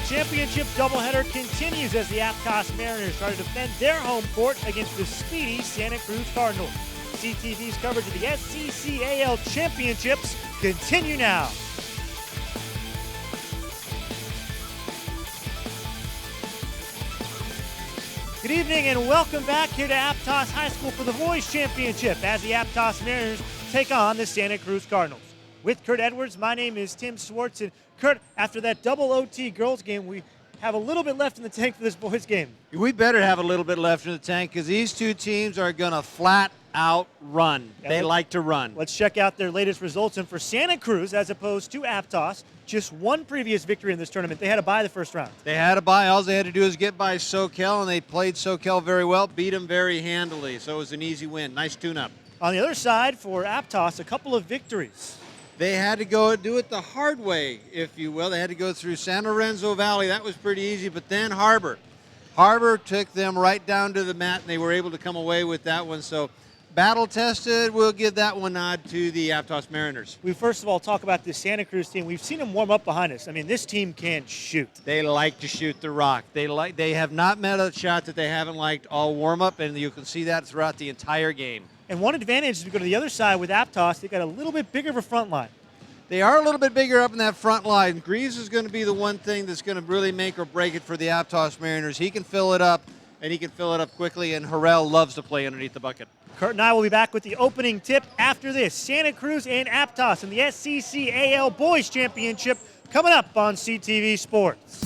Championship doubleheader continues as the Aptos Mariners try to defend their home court against the speedy Santa Cruz Cardinals. CTV's coverage of the SCCAL Championships continue now. Good evening and welcome back here to Aptos High School for the Boys Championship as the Aptos Mariners take on the Santa Cruz Cardinals. With Kurt Edwards, my name is Tim Swartz. And Kurt, after that double OT girls game, we have a little bit left in the tank for this boys game. We better have a little bit left in the tank because these two teams are going to flat out run. They like to run. Let's check out their latest results. And for Santa Cruz, as opposed to Aptos, just one previous victory in this tournament. They had a bye the first round. They had a bye. All they had to do is get by SoCal, and they played SoCal very well, beat them very handily. So it was an easy win. Nice tune-up. On the other side, for Aptos, a couple of victories. They had to go do it the hard way, if you will. They had to go through San Lorenzo Valley. That was pretty easy, but then Harbor. Harbor took them right down to the mat, and they were able to come away with that one. So battle-tested, we'll give that one nod to the Aptos Mariners. We first of all talk about this Santa Cruz team. We've seen them warm up behind us. I mean, this team can shoot. They like to shoot the rock. They have not met a shot that they haven't liked all warm-up, and you can see that throughout the entire game. And one advantage is we go to the other side with Aptos. They've got a little bit bigger of a front line. They are a little bit bigger up in that front line. Greaves is going to be the one thing that's going to really make or break it for the Aptos Mariners. He can fill it up, and he can fill it up quickly, and Harrell loves to play underneath the bucket. Kurt and I will be back with the opening tip after this. Santa Cruz and Aptos in the SCCAL Boys Championship coming up on CTV Sports.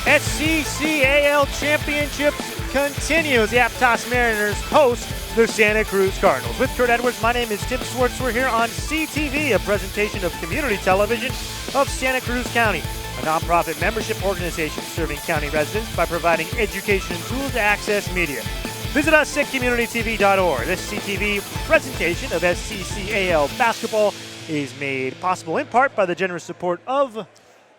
SCCAL Championships continues. The Aptos Mariners host the Santa Cruz Cardinals. With Kurt Edwards, my name is Tim Swartz. We're here on CTV, a presentation of community television of Santa Cruz County, a nonprofit membership organization serving county residents by providing education and tools to access media. Visit us at communitytv.org. This CTV presentation of SCCAL Basketball is made possible in part by the generous support of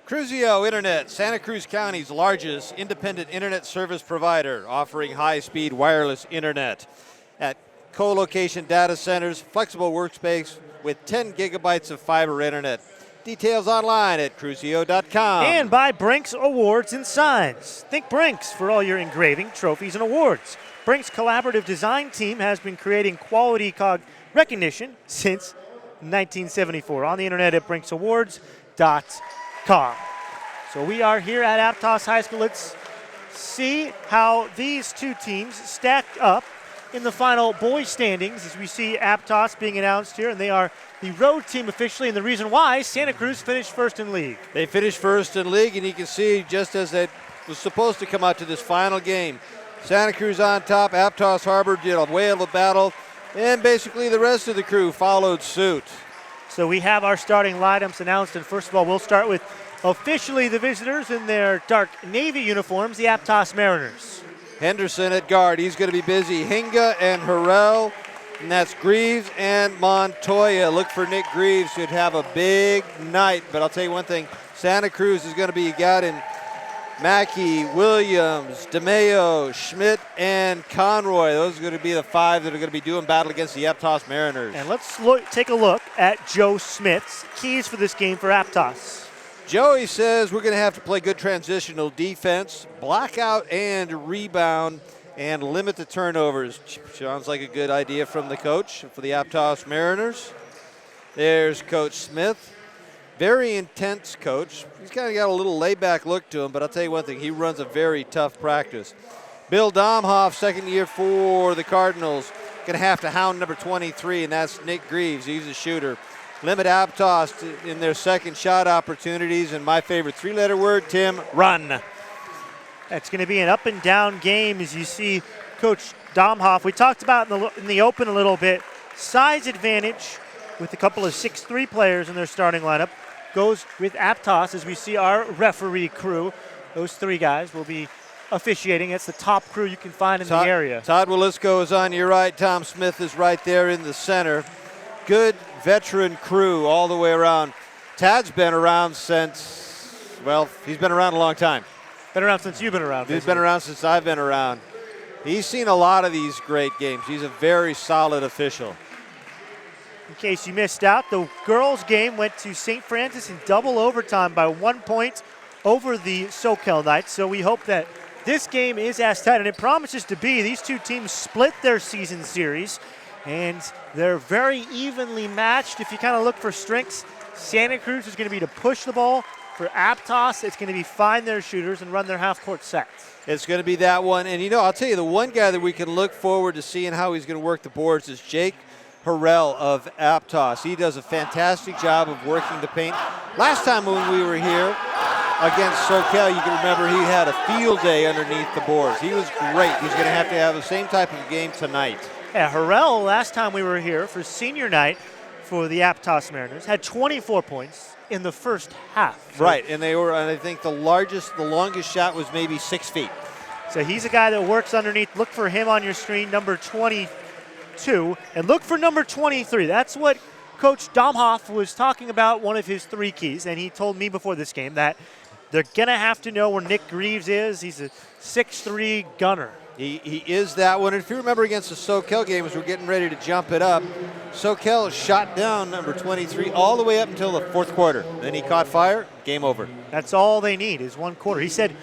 Cruzio Internet, Santa Cruz County's largest independent internet service provider, offering high-speed wireless internet at co-location data centers, flexible workspace with 10 gigabytes of fiber internet. Details online at cruzio.com. And by Brinks Awards and Signs. Think Brinks for all your engraving, trophies, and awards. Brinks' collaborative design team has been creating quality recognition since 1974 on the internet at brinksawards.com. So we are here at Aptos High School. Let's see how these two teams stacked up in the final boys standings as we see Aptos being announced here, and they are the road team officially, and the reason why Santa Cruz finished first in league. They finished first in league, and you can see just as it was supposed to come out to this final game, Santa Cruz on top, Aptos Harbor did a whale of a battle, and basically the rest of the crew followed suit. So we have our starting lineups announced, and first of all, we'll start with officially the visitors in their dark navy uniforms, the Aptos Mariners. Henderson at guard, he's going to be busy. Hinga and Harrell, and that's Greaves and Montoya. Look for Nick Greaves, who'd have a big night, but I'll tell you one thing, Santa Cruz is going to be got in Mackey, Williams, DeMeo, Schmidt, and Conroy. Those are going to be the five that are going to be doing battle against the Aptos Mariners. And let's take a look at Joe Smith's keys for this game for Aptos. Joey says we're going to have to play good transitional defense, blackout and rebound, and limit the turnovers. Sounds like a good idea from the coach for the Aptos Mariners. There's Coach Smith. Very intense coach. He's kind of got a little laid-back look to him, but I'll tell you one thing, he runs a very tough practice. Bill Domhoff, second year for the Cardinals, going to have to hound number 23, and that's Nick Greaves. He's a shooter. Limit Aptos in their second shot opportunities, and my favorite three-letter word, Tim, run. It's going to be an up-and-down game as you see Coach Domhoff. We talked about in the open a little bit, size advantage with a couple of 6'3" players in their starting lineup. Goes with Aptos as we see our referee crew. Those three guys will be officiating. It's the top crew you can find in the area. Todd Willisco is on your right. Tom Smith is right there in the center. Good veteran crew all the way around. Tad's been around since, well, he's been around a long time. Been around since you've been around. He's been around since I've been around. He's seen a lot of these great games. He's a very solid official. In case you missed out, the girls' game went to St. Francis in double overtime by 1 point over the SoCal Knights. So we hope that this game is as tight, and it promises to be. These two teams split their season series, and they're very evenly matched. If you kind of look for strengths, Santa Cruz is going to be to push the ball. For Aptos, it's going to be find their shooters and run their half-court sets. It's going to be that one. And, I'll tell you, the one guy that we can look forward to seeing how he's going to work the boards is Jake Harrell of Aptos. He does a fantastic job of working the paint. Last time when we were here against SoCal, you can remember he had a field day underneath the boards. He was great. He's going to have the same type of game tonight. Yeah, Harrell, last time we were here for senior night for the Aptos Mariners, had 24 points in the first half. So right, and I think the longest shot was maybe 6 feet. So he's a guy that works underneath. Look for him on your screen, number 22, and look for number 23. That's what Coach Domhoff was talking about, one of his 3 keys, and he told me before this game that they're going to have to know where Nick Greaves is. He's a 6'3" gunner. He is that one. And if you remember against the SoCal game, as we're getting ready to jump it up, SoCal shot down number 23 all the way up until the 4th quarter. Then he caught fire, game over. That's all they need is 1 quarter. He said,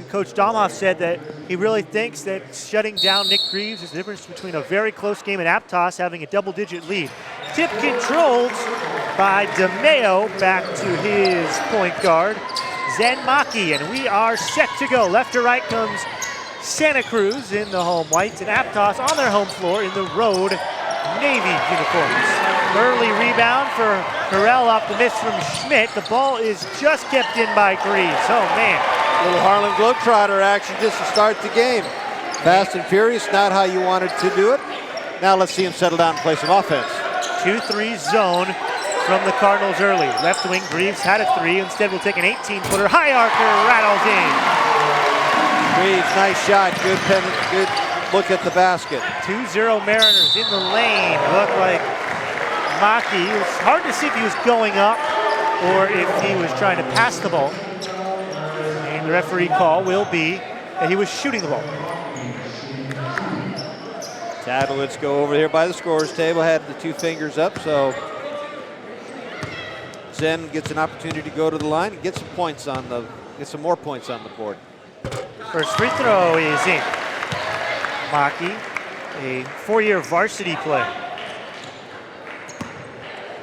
Coach Domhoff said that he really thinks that shutting down Nick Greaves is the difference between a very close game and Aptos having a double-digit lead. Tip controlled by DeMeo back to his point guard, Zen Maki, and we are set to go. Left to right comes Santa Cruz in the home whites and Aptos on their home floor in the road navy uniforms. Early rebound for Harrell off the miss from Schmidt. The ball is just kept in by Greaves. Oh, man. Little Harlem Globetrotter action just to start the game. Fast and furious, not how you wanted to do it. Now let's see him settle down and play some offense. 2-3 zone from the Cardinals early. Left wing, Greaves had a 3. Instead, we'll take an 18-footer. High archer rattles in. Greaves, nice shot. Good look at the basket. 2-0 Mariners in the lane. Looked like Maki. It was hard to see if he was going up or if he was trying to pass the ball. And the referee call will be that he was shooting the ball. Tadlowitz go over here by the scorer's table, had the 2 fingers up, so Zen gets an opportunity to go to the line and get some more points on the board. First free throw is in. Maki, a 4-year varsity player.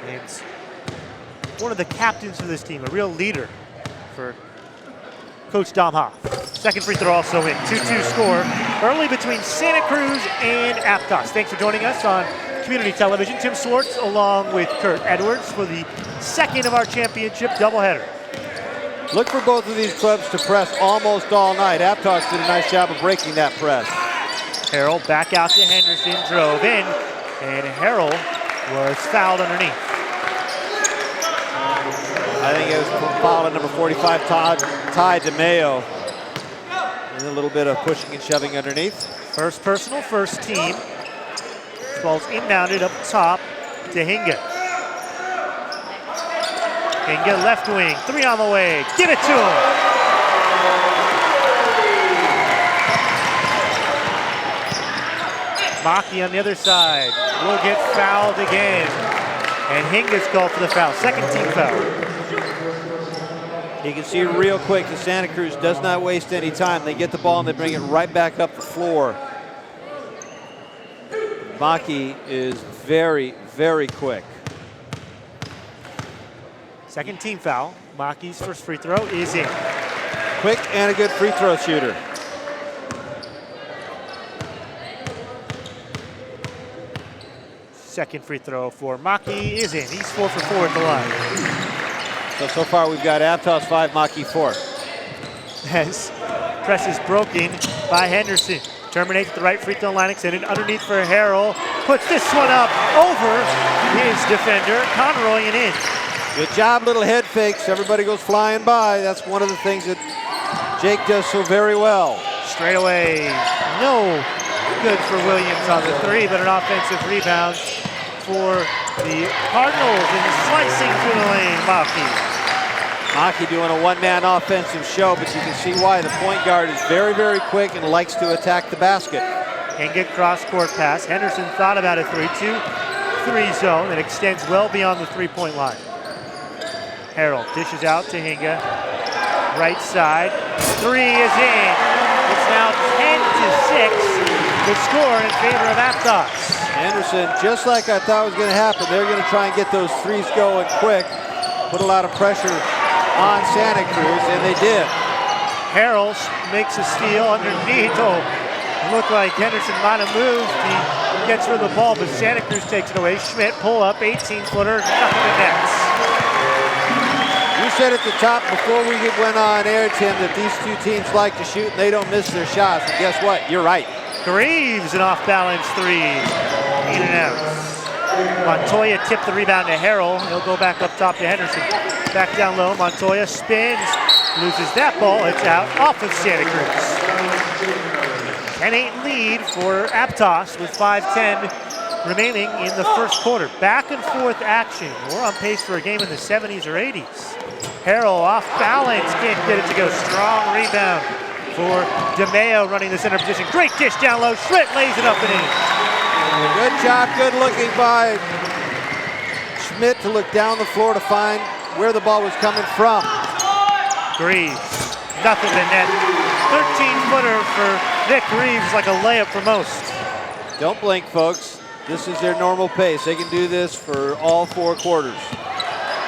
And one of the captains of this team, a real leader for Coach Domhoff. Second free throw also in. 2-2 score early between Santa Cruz and Aptos. Thanks for joining us on Community Television. Tim Swartz along with Kurt Edwards for the second of our championship doubleheader. Look for both of these clubs to press almost all night. Aptos did a nice job of breaking that press. Harrell back out to Henderson, drove in, and Harrell was fouled underneath. I think it was foul on number 45, Ty DeMeo. And a little bit of pushing and shoving underneath. First personal, first team. This ball's inbounded up top to Hinga. Hinga left wing, 3 on the way, give it to him. Maki on the other side will get fouled again. And Hinga's called for the foul, second team foul. You can see real quick that Santa Cruz does not waste any time. They get the ball and they bring it right back up the floor. Maki is very, very quick. Second team foul. Maki's first free throw is in. Quick and a good free throw shooter. Second free throw for Maki is in. He's 4 for 4 at the line. So far we've got Aptos 5, Maki 4. As press is broken by Henderson. Terminates the right free throw line, extended underneath for Harrell. Puts this one up over his defender, Conroy, and in. Good job, little head fakes. Everybody goes flying by. That's one of the things that Jake does so very well. Straight away, no good for Williams on the 3, but an offensive rebound for the Cardinals and slicing through the lane, Maki. Maki doing a one-man offensive show, but you can see why. The point guard is very, very quick and likes to attack the basket. And get cross-court pass. Henderson thought about a 3-2. 3 zone that extends well beyond the 3-point line. Harrell dishes out to Hinga. Right side. 3 is in. It's now 10-6. The score in favor of Aptos. Anderson, just like I thought was going to happen, they're going to try and get those threes going quick, put a lot of pressure on Santa Cruz, and they did. Harrell makes a steal underneath. Oh, looked like Henderson might have moved. He gets rid of the ball, but Santa Cruz takes it away. Schmidt pull up, 18-footer, nothing but nets. You said at the top before we went on air, Tim, that these two teams like to shoot and they don't miss their shots. And guess what? You're right. Greaves, an off-balance 3. In and out. Montoya tipped the rebound to Harrell. He'll go back up top to Henderson. Back down low. Montoya spins, loses that ball. It's out off of Santa Cruz. 10-8 lead for Aptos with 5:10 remaining in the first quarter. Back and forth action. We're on pace for a game in the 70s or 80s. Harrell off balance, can't get it to go. Strong rebound for DeMeo running the center position. Great dish down low. Schmidt lays it up and in. Good job, good looking by Schmidt to look down the floor to find where the ball was coming from. Greaves, nothing but net. 13-footer for Nick Greaves, like a layup for most. Don't blink, folks. This is their normal pace. They can do this for all 4 quarters.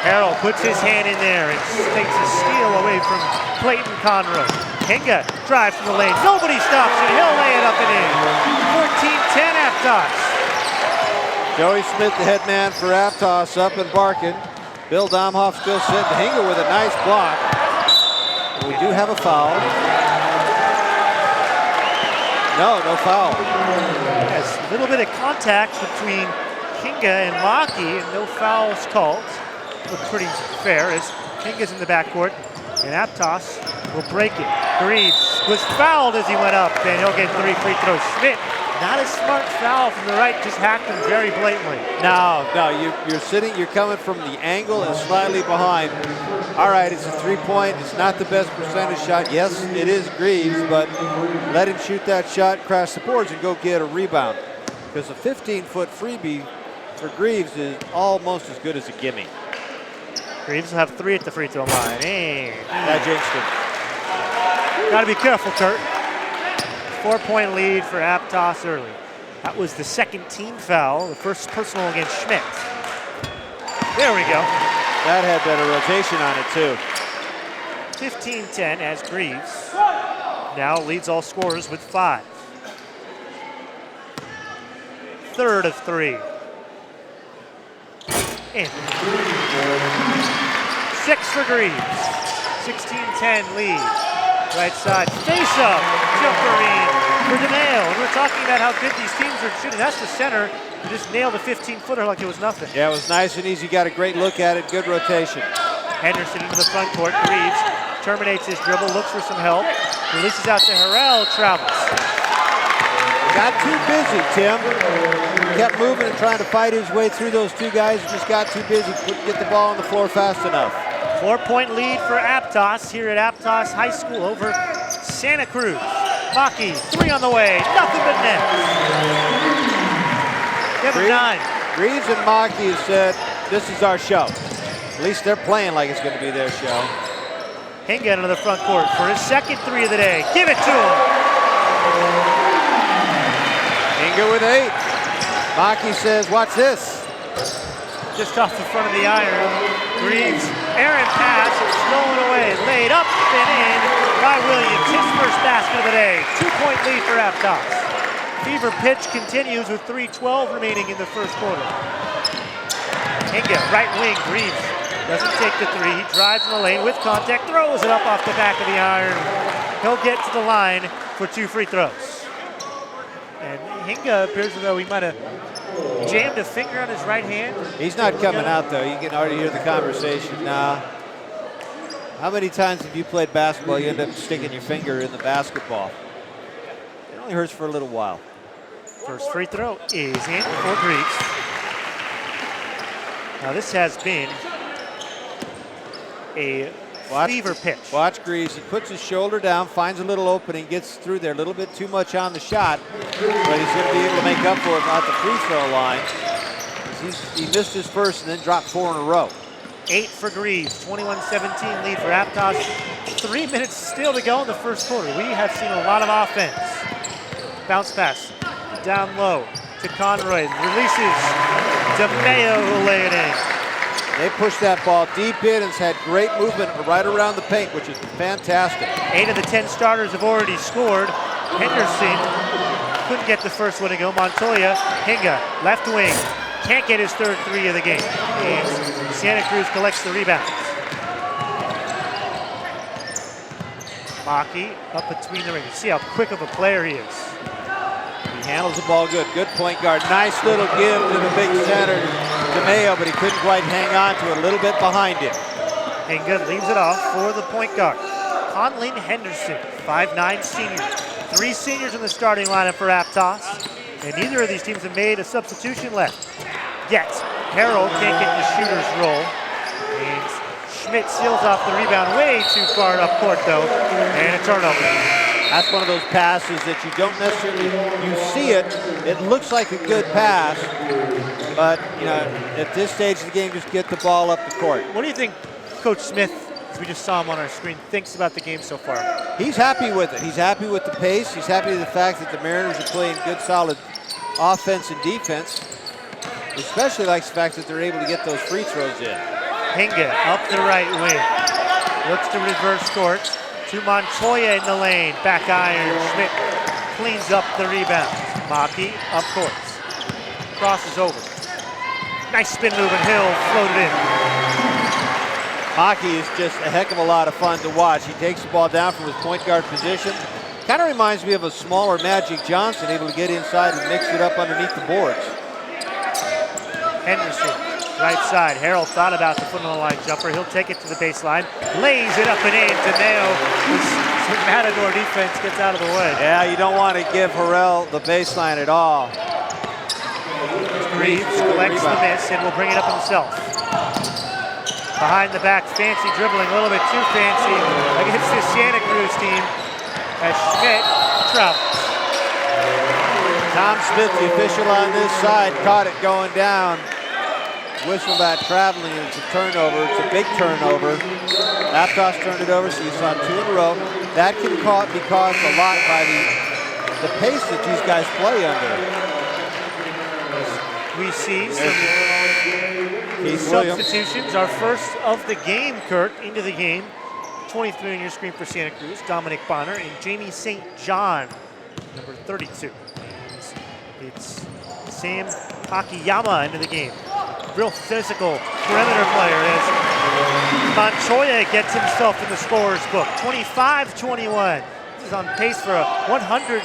Harrell puts his hand in there and takes a steal away from Clayton Conroy. Hinga drives from the lane. Nobody stops it. He'll lay it up and in. 14-10 Aptos. Joey Smith, the head man for Aptos, up and barking. Bill Domhoff still sitting. Hinga with a nice block. We do have a foul. No foul. Yes, a little bit of contact between Hinga and Maki, and no fouls called. Looked pretty fair as Hinga's in the backcourt, and Aptos will break it. Greaves was fouled as he went up, and he'll get 3 free throws. Schmidt, not a smart foul from the right, just hacked him very blatantly. No, you're sitting, you're coming from the angle and slightly behind. All right, it's a 3-point. It's not the best percentage shot. Yes, it is Greaves, but let him shoot that shot, crash the boards, and go get a rebound. Because a 15-foot freebie for Greaves is almost as good as a gimme. Greaves will have 3 at the free throw line. And That jinxed him. got to be careful, Kurt. 4-point lead for Aptos early. That was the second team foul, the first personal against Schmidt. There we go. That had better rotation on it, too. 15-10 as Greaves now leads all scorers with 5. Third of 3. In. 6 for Greaves. 16-10 lead. Right side, face up, jumper in for DeMeo. And we're talking about how good these teams are shooting. That's the center who just nailed a 15-footer like it was nothing. Yeah, it was nice and easy. Got a great look at it. Good rotation. Henderson into the front court. Greaves terminates his dribble, looks for some help. Releases out to Harrell, travels. Got too busy, Tim. Kept moving and trying to fight his way through those 2 guys. Just got too busy. Couldn't get the ball on the floor fast enough. 4-point lead for Aptos here at Aptos High School over Santa Cruz. Maki, 3 on the way, nothing but net. Give him 9. Greaves and Maki have said, this is our show. At least they're playing like it's going to be their show. Hinga into the front court for his second 3 of the day. Give it to him. Hinga with 8. Maki says, watch this. Just off the front of the iron. Greaves, errant pass, stolen away, laid up and in by Williams. His first basket of the day. 2-point lead for Aptos. Fever pitch continues with 3:12 remaining in the first quarter. Hinga, right wing, Greaves doesn't take the 3. He drives in the lane with contact, throws it up off the back of the iron. He'll get to the line for 2 free throws. And Hinga appears as though he might have jammed a finger on his right hand. He's not coming out, though. You can already hear the conversation. Nah. How many times have you played basketball, you end up sticking your finger in the basketball? It only hurts for a little while. First free throw is in for Greaves. Now this has been a fever pitch. Watch Greaves. He puts his shoulder down, finds a little opening, gets through there. A little bit too much on the shot, but he's going to be able to make up for it at the free throw line. He missed his first and then dropped 4 in a row. 8 for Greaves, 21-17 lead for Aptos. 3 minutes still to go in the first quarter. We have seen a lot of offense. Bounce pass down low to Conroy. Releases DeMeo, who will lay it in. They pushed that ball deep in and has had great movement right around the paint, which is fantastic. 8 of the 10 starters have already scored. Henderson couldn't get the first one to go. Montoya, Hinga, left wing. Can't get his third 3 of the game. And Santa Cruz collects the rebounds. Maki up between the rings. See how quick of a player he is. He handles the ball good. Good point guard. Nice little give to the big center, DeMeo, but he couldn't quite hang on to it. A little bit behind him. Hinga leaves it off for the point guard. Conlin Henderson, 5'9" senior. 3 seniors in the starting lineup for Aptos. And neither of these teams have made a substitution left yet. Harold can't get the shooter's roll. And Schmidt seals off the rebound way too far up court though. And a turnover. That's one of those passes that you don't necessarily, you see it, it looks like a good pass, but you know, at this stage of the game, just get the ball up the court. What do you think Coach Smith, as we just saw him on our screen, thinks about the game so far? He's happy with it. He's happy with the pace. He's happy with the fact that the Mariners are playing good, solid offense and defense. Especially likes the fact that they're able to get those free throws in. Hinga up the right wing. Looks to reverse court to Montoya in the lane. Back iron. Schmidt cleans up the rebound. Maki up court. Crosses over. Nice spin move and Hill floated in. Maki is just a heck of a lot of fun to watch. He takes the ball down from his point guard position. Kind of reminds me of a smaller Magic Johnson, able to get inside and mix it up underneath the boards. Henderson, right side. Harold thought about the foot on the line jumper. He'll take it to the baseline. Lays it up and in. DeMeo, his Matador defense gets out of the way. Yeah, you don't want to give Harrell the baseline at all. Greaves collects the miss and will bring it up himself. Behind the back, fancy dribbling, a little bit too fancy against this Santa Cruz team as Schmidt travels. Tom Smith, the official on this side, caught it going down. Whistle that traveling, and it's a turnover. It's a big turnover. Aptos turned it over, so you saw 2 in a row. That can be caused a lot by the pace that these guys play under. We see some substitutions. Our first of the game, Kurt, into the game. 23 on your screen for Santa Cruz, Dominic Bonner, and Jamie St. John, number 32. It's Sam Akiyama into the game. Real physical perimeter player as Montoya gets himself in the scorer's book. 25-21. This is on pace for a 190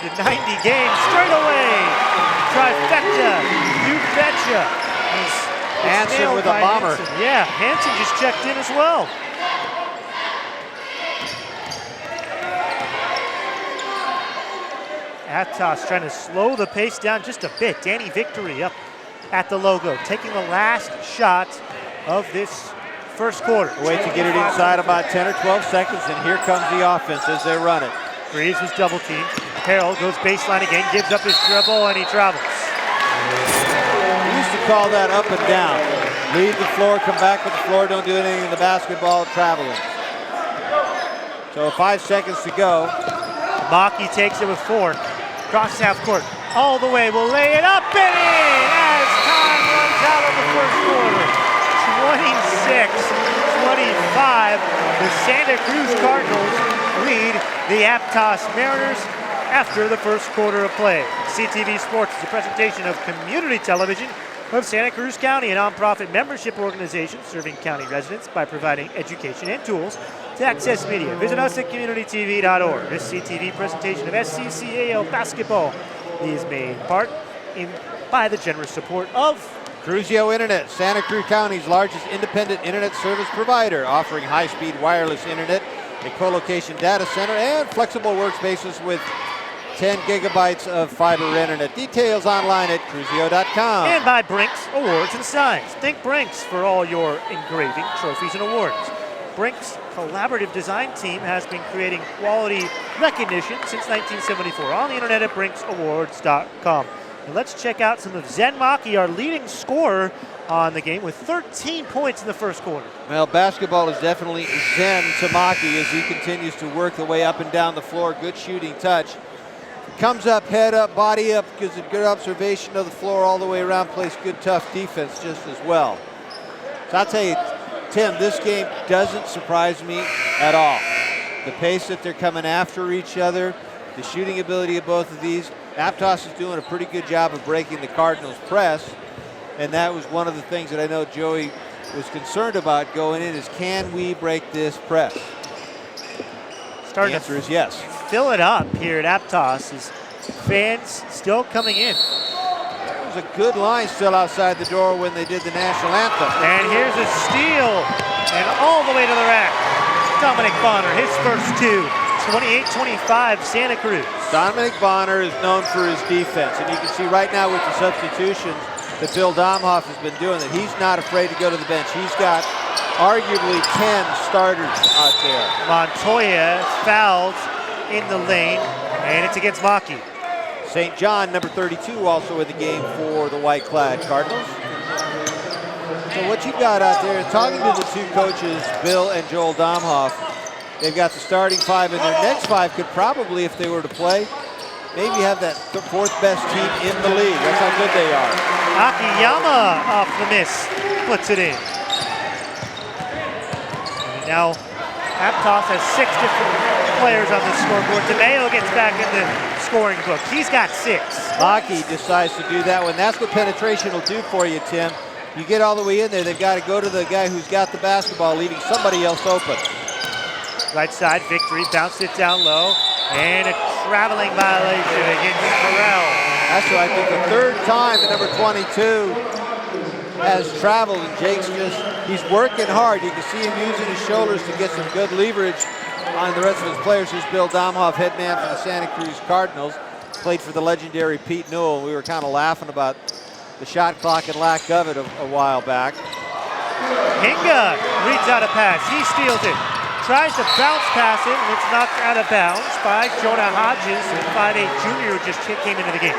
game straight away. Trifecta. You betcha. Hansen with a bomber. Hansen. Yeah, Hansen just checked in as well. Aptos trying to slow the pace down just a bit. Danny Victory up at the logo, taking the last shot of this first quarter. Wait to get it inside about 10 or 12 seconds, and here comes the offense as they run it. Greaves was double teamed. Harold goes baseline again, gives up his dribble, and he travels. We used to call that up and down. Leave the floor, come back with the floor, don't do anything in the basketball, traveling. So 5 seconds to go. Maki takes it with 4. Cross half court, all the way, will lay it up and in as time runs out of the first quarter. 26-25, the Santa Cruz Cardinals lead the Aptos Mariners after the first quarter of play. CTV Sports is a presentation of Community Television of Santa Cruz County, a nonprofit membership organization serving county residents by providing education and tools to access media. Visit us at communitytv.org. This CTV presentation of SCCAL Basketball is made part by the generous support of Cruzio Internet, Santa Cruz County's largest independent internet service provider, offering high-speed wireless internet, a co-location data center, and flexible workspaces with 10 gigabytes of fiber internet. Details online at cruzio.com. And by Brinks Awards and Signs. Think Brinks for all your engraving, trophies, and awards. Brinks' collaborative design team has been creating quality recognition since 1974 on the internet at brinksawards.com. And let's check out some of Zen Maki, our leading scorer on the game, with 13 points in the first quarter. Well, basketball is definitely zen to Maki as he continues to work the way up and down the floor. Good shooting touch. Comes up, head up, body up, gives a good observation of the floor all the way around, plays good, tough defense just as well. So I'll tell you, Tim, this game doesn't surprise me at all. The pace that they're coming after each other, the shooting ability of both of these. Aptos is doing a pretty good job of breaking the Cardinals' press, and that was one of the things that I know Joey was concerned about going in, is can we break this press? The answer is yes. Fill it up here at Aptos as fans still coming in. There was a good line still outside the door when they did the national anthem. And here's a steal, and all the way to the rack. Dominic Bonner, his first two. 28-25, Santa Cruz. Dominic Bonner is known for his defense, and you can see right now with the substitutions that Bill Domhoff has been doing that he's not afraid to go to the bench. He's got arguably 10 starters out there. Montoya fouled in the lane, and it's against Maki. St. John, number 32, also in the game for the white-clad Cardinals. So what you've got out there, talking to the two coaches, Bill and Joel Domhoff, they've got the starting five, and their next five could probably, if they were to play, maybe have that fourth best team in the league. That's how good they are. Akiyama off the miss, puts it in. And now Aptos has 6 different players on the scoreboard. DeMeo gets back in the scoring book. He's got 6. Maki decides to do that one. That's what penetration will do for you, Tim. You get all the way in there, they've got to go to the guy who's got the basketball, leaving somebody else open. Right side, Victory, bounced it down low, and a traveling violation against Corral. That's right, I think the third time the number 22 has traveled, and Jake's he's working hard. You can see him using his shoulders to get some good leverage on the rest of his players. Here's Bill Domhoff, head man for the Santa Cruz Cardinals, played for the legendary Pete Newell. We were kind of laughing about the shot clock and lack of it a while back. Hinga reads out a pass, he steals it. Tries to bounce pass it, and it's knocked out of bounds by Jonah Hodges, a 5'8" junior who just came into the game.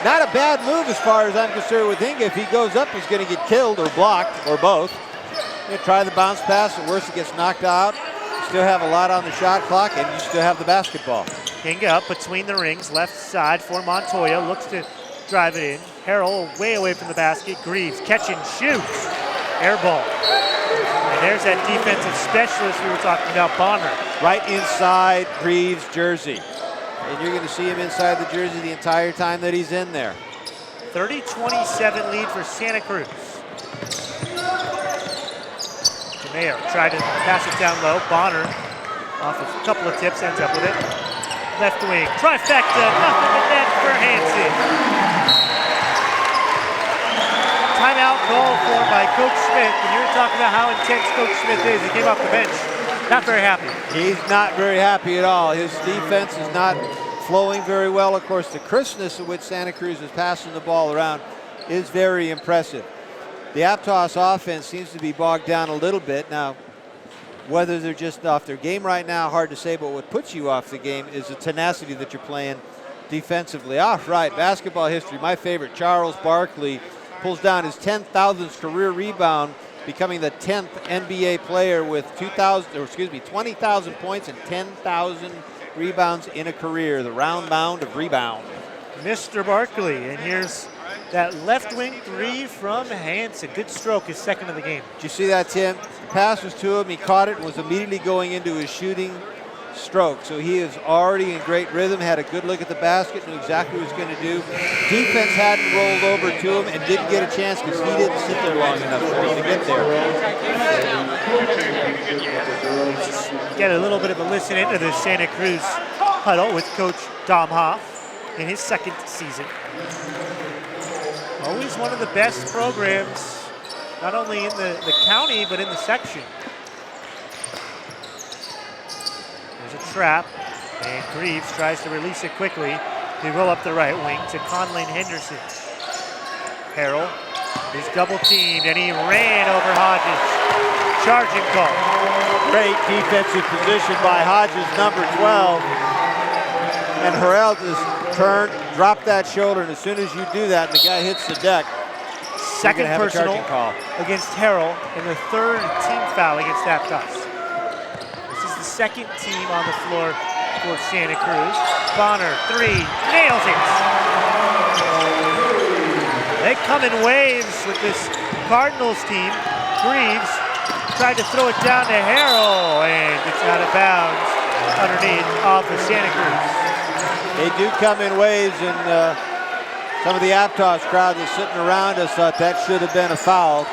Not a bad move as far as I'm concerned with Hinga. If he goes up, he's going to get killed or blocked or both. You try the bounce pass, at worst it gets knocked out. You still have a lot on the shot clock, and you still have the basketball. Hinga up between the rings, left side for Montoya, looks to drive it in. Harrell way away from the basket. Greaves catch and shoots. Air ball. And there's that defensive specialist we were talking about, Bonner. Right inside Greaves' jersey. And you're going to see him inside the jersey the entire time that he's in there. 30-27 lead for Santa Cruz. DeMeo tried to pass it down low. Bonner, off of a couple of tips, ends up with it. Left wing, trifecta, nothing but net for Hansen. Timeout called for by Coach Smith. And you're talking about how intense Coach Smith is. He came off the bench, not very happy. He's not very happy at all. His defense is not flowing very well. Of course, the crispness at which Santa Cruz is passing the ball around is very impressive. The Aptos offense seems to be bogged down a little bit. Now, whether they're just off their game right now, hard to say, but what puts you off the game is the tenacity that you're playing defensively. All right, basketball history, my favorite, Charles Barkley pulls down his 10,000th career rebound, becoming the 10th NBA player with 20,000 points and 10,000 rebounds in a career, the round mound of rebound. Mr. Barkley, and here's that left wing three from Hansen. Good stroke, his second of the game. Did you see that, Tim? The pass was to him, he caught it and was immediately going into his shooting stroke. So he is already in great rhythm, had a good look at the basket, knew exactly what he was going to do. Defense hadn't rolled over to him and didn't get a chance because he didn't sit there long enough for him to get there. Get a little bit of a listen into the Santa Cruz huddle with Coach Domhoff in his second season. Always one of the best programs, not only in the county, but in the section. There's a trap, and Greaves tries to release it quickly. They roll up the right wing to Conlon Henderson. Harrell is double teamed, and he ran over Hodges. Charging call. Great defensive position by Hodges, number 12. And Harrell just turned drop that shoulder, and as soon as you do that and the guy hits the deck, Second have personal a charging call against Harrell, and the third team foul against Aptos. This is the second team on the floor for Santa Cruz. Bonner, 3, nails it. They come in waves with this Cardinals team. Greaves tried to throw it down to Harrell, and it's out of bounds underneath off of Santa Cruz. They do come in waves, and some of the Aptos crowd that's sitting around us thought that should have been a foul.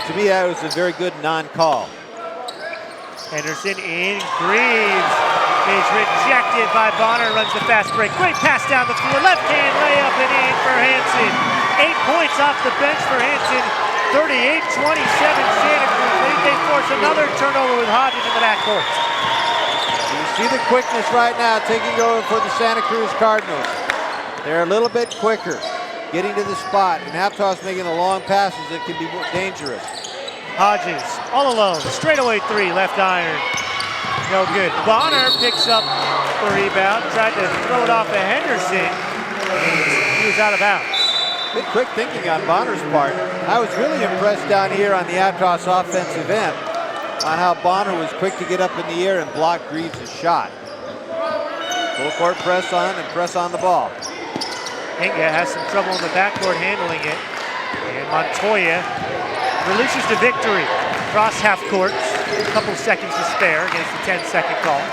To me, that was a very good non-call. Henderson in, Greaves is rejected by Bonner, runs the fast break. Great pass down the floor, left hand layup and in for Hansen. 8 points off the bench for Hansen. 38-27 Santa Cruz lead. They force another turnover with Hodges in the backcourt. You see the quickness right now taking over for the Santa Cruz Cardinals. They're a little bit quicker getting to the spot, and Aptos making the long passes that can be more dangerous. Hodges all alone, straightaway 3, left iron. No good. Bonner picks up the rebound, tried to throw it off to Henderson. He was out of bounds. Bit quick thinking on Bonner's part. I was really impressed down here on the Aptos offensive end on how Bonner was quick to get up in the air and block Greaves' shot. Full court press on and press on the ball. Hinga has some trouble in the backcourt handling it. And Montoya releases to victory. Cross half court. A couple seconds to spare against the 10-second call.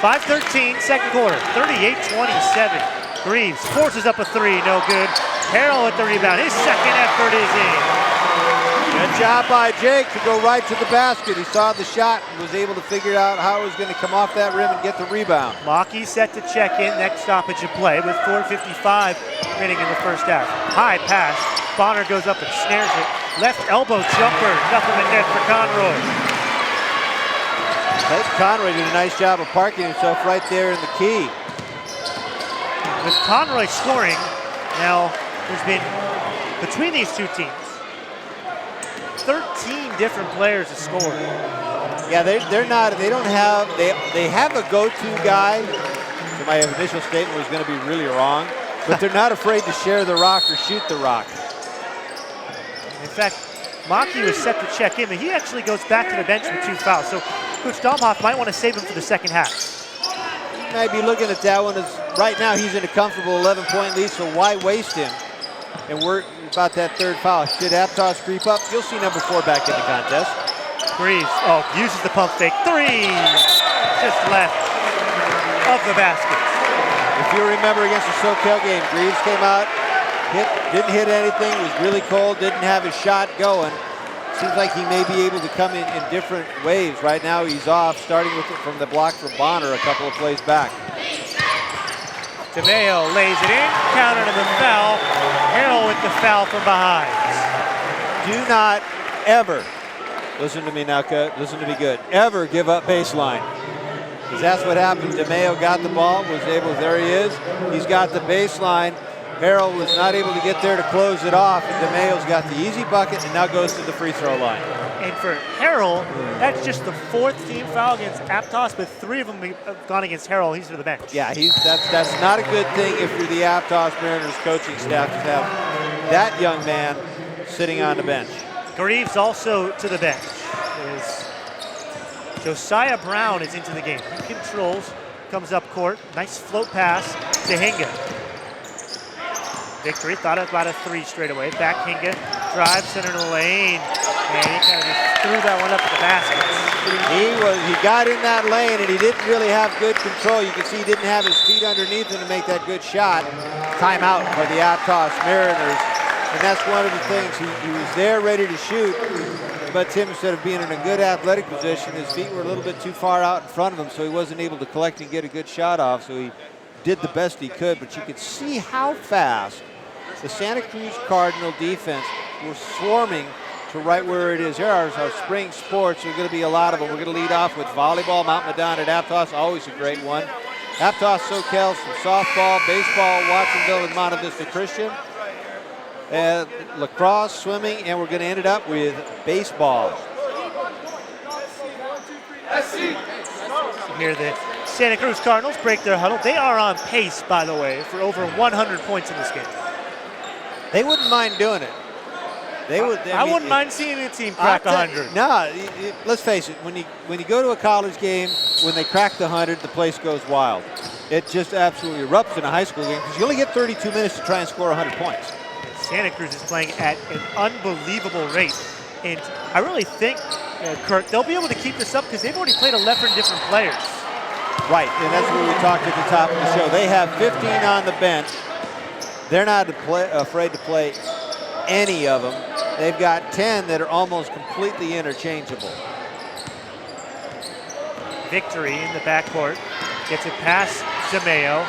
5:13, second quarter. 38-27. Greaves forces up a 3, no good. Harrell with the rebound. His second effort is in. Good job by Jake to go right to the basket. He saw the shot and was able to figure out how it was going to come off that rim and get the rebound. Mackey set to check in, next stoppage of play with 4:55 remaining in the first half. High pass. Bonner goes up and snares it. Left elbow jumper, nothing but net for Conroy. Conroy did a nice job of parking himself right there in the key. With Conroy scoring, now there's been, between these two teams, 13 different players have scored. Yeah, they have a go-to guy. So my initial statement was going to be really wrong, but they're not afraid to share the rock or shoot the rock. In fact, Mackey was set to check in, but he actually goes back to the bench with 2 fouls. So Coach Domhoff might want to save him for the second half. You might be looking at that one as right now he's in a comfortable 11-point lead, so why waste him? And we're about that third foul. Should Aptos creep up? You'll see number 4 back in the contest. Greaves, uses the pump fake. 3, just left of the basket. If you remember against the SoCal game, Greaves came out, didn't hit anything, was really cold, didn't have his shot going. Seems like he may be able to come in different waves. Right now he's off, starting with it from the block from Bonner a couple of plays back. DeMeo lays it in, counter to the foul. Harrell with the foul from behind. Do not ever, listen to me now, listen to me good, ever give up baseline. Because that's what happened. DeMeo got the ball, was able, there he is. He's got the baseline. Harrell was not able to get there to close it off, and DeMeo's got the easy bucket and now goes to the free throw line. And for Harrell, that's just the 4th team foul against Aptos, but 3 of them have gone against Harrell. He's to the bench. Yeah, that's not a good thing if you're the Aptos Mariners coaching staff to have that young man sitting on the bench. Greaves also to the bench. Josiah Brown is into the game. He controls, comes up court. Nice float pass to Hinga. Victory, thought about a 3 straight away. Back Hinga, drive, center to the lane. And he kind of just threw that one up at the basket. He got in that lane and he didn't really have good control. You can see he didn't have his feet underneath him to make that good shot. Timeout for the Aptos Mariners. And that's one of the things. He was there ready to shoot, but Tim, instead of being in a good athletic position, his feet were a little bit too far out in front of him, so he wasn't able to collect and get a good shot off. So he did the best he could, but you could see how fast the Santa Cruz Cardinal defense were swarming to right where it is. Here are our spring sports. There's going to be a lot of them. We're going to lead off with volleyball. Mount Madonna at Aptos, always a great one. Aptos SoCal, some softball, baseball, Watsonville and Monte Vista Christian. And lacrosse, swimming, and we're going to end it up with baseball. You hear the Santa Cruz Cardinals break their huddle. They are on pace, by the way, for over 100 points in this game. They wouldn't mind doing it. I wouldn't mind seeing a team crack 100. No, let's face it. When you go to a college game, when they crack the 100, the place goes wild. It just absolutely erupts in a high school game because you only get 32 minutes to try and score 100 points. Santa Cruz is playing at an unbelievable rate. And I really think, Kurt, they'll be able to keep this up because they've already played 11 different players. Right, and that's what we talked at the top of the show. They have 15 on the bench. They're not afraid to play any of them. They've got 10 that are almost completely interchangeable. Victory in the backcourt. Gets it past DeMeo.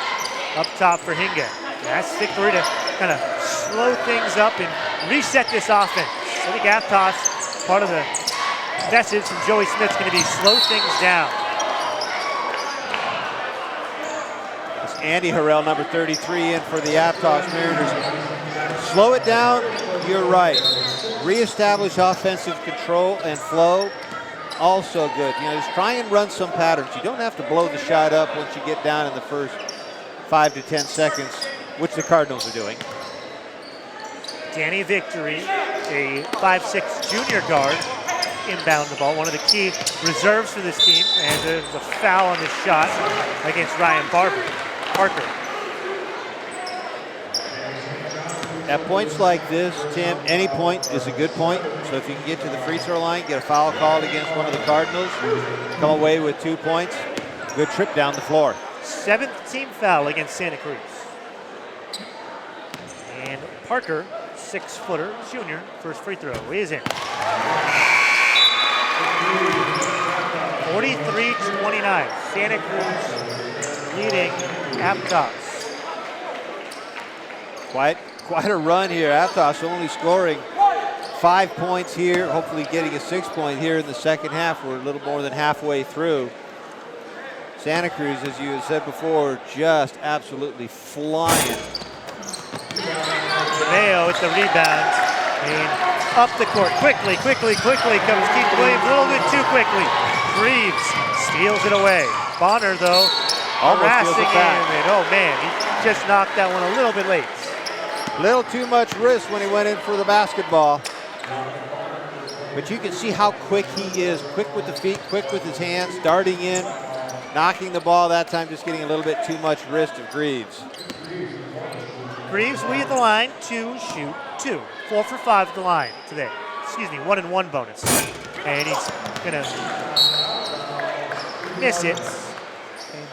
Up top for Hinga. That's Victory to kind of slow things up and reset this offense. I think Aptos, part of the message from Joey Smith's going to be slow things down. It's Andy Harrell, number 33, in for the Aptos Mariners. Slow it down, you're right. Reestablish offensive control and flow, also good. Just try and run some patterns. You don't have to blow the shot up once you get down in the first 5 to 10 seconds, which the Cardinals are doing. Danny Victory, a 5'6" junior guard, inbound the ball. One of the key reserves for this team, and there's a foul on this shot against Ryan Parker. At points like this, Tim, any point is a good point. So if you can get to the free throw line, get a foul called against one of the Cardinals, come away with 2 points, good trip down the floor. 7th team foul against Santa Cruz. And Parker, 6-footer, junior, first free throw is in. 43-29, Santa Cruz leading Aptos. Quite a run here. Aptos only scoring 5 points here, hopefully getting a 6-point here in the second half. We're a little more than halfway through. Santa Cruz, as you have said before, just absolutely flying. Mayo with the rebound. And up the court quickly comes Keith Williams, a little bit too quickly. Greaves steals it away. Bonner, though, harassing him. And oh man, he just knocked that one a little bit late. Little too much risk when he went in for the basketball. But you can see how quick he is. Quick with the feet, quick with his hands, darting in, knocking the ball that time, just getting a little bit too much wrist of Greaves. Greaves lead the line to shoot 2. 4 for 5 at the line today. 1-and-1 bonus. And he's gonna miss it. And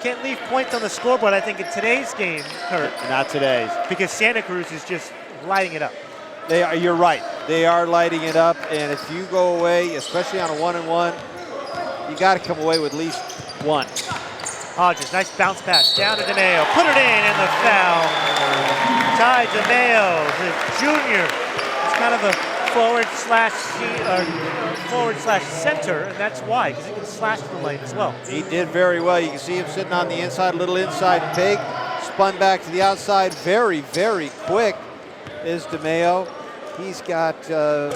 can't leave points on the scoreboard, I think, in today's game, Kurt. Not today's. Because Santa Cruz is just lighting it up. They are, you're right. They are lighting it up, and if you go away, especially on a 1-and-1, you got to come away with at least 1. Hodges, nice bounce pass down to DeMeo. Put it in, and the foul. Ty DeMeo, the junior. It's kind of a forward/center, and that's why, because he can slash the lane as well. He did very well. You can see him sitting on the inside, little inside pig, spun back to the outside, very, very quick is DeMeo. He's got 8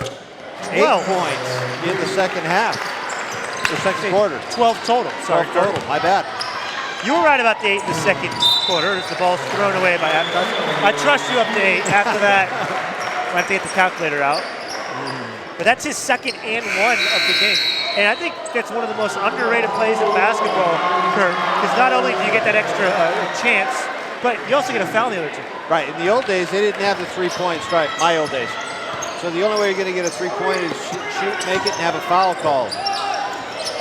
points in the second half, the second quarter. 12 total. Sorry, 12 total. My bad. You were right about the 8 in the second quarter as the ball's thrown away by Aptos. I trust you up to 8. After that, I have to get the calculator out. But that's his second and 1 of the game. And I think that's one of the most underrated plays in basketball, Kurt, because not only do you get that extra chance, but you also get a foul in the other team. Right. In the old days, they didn't have the 3-point stripe. My old days. So the only way you're going to get a 3-point is shoot, make it, and have a foul called.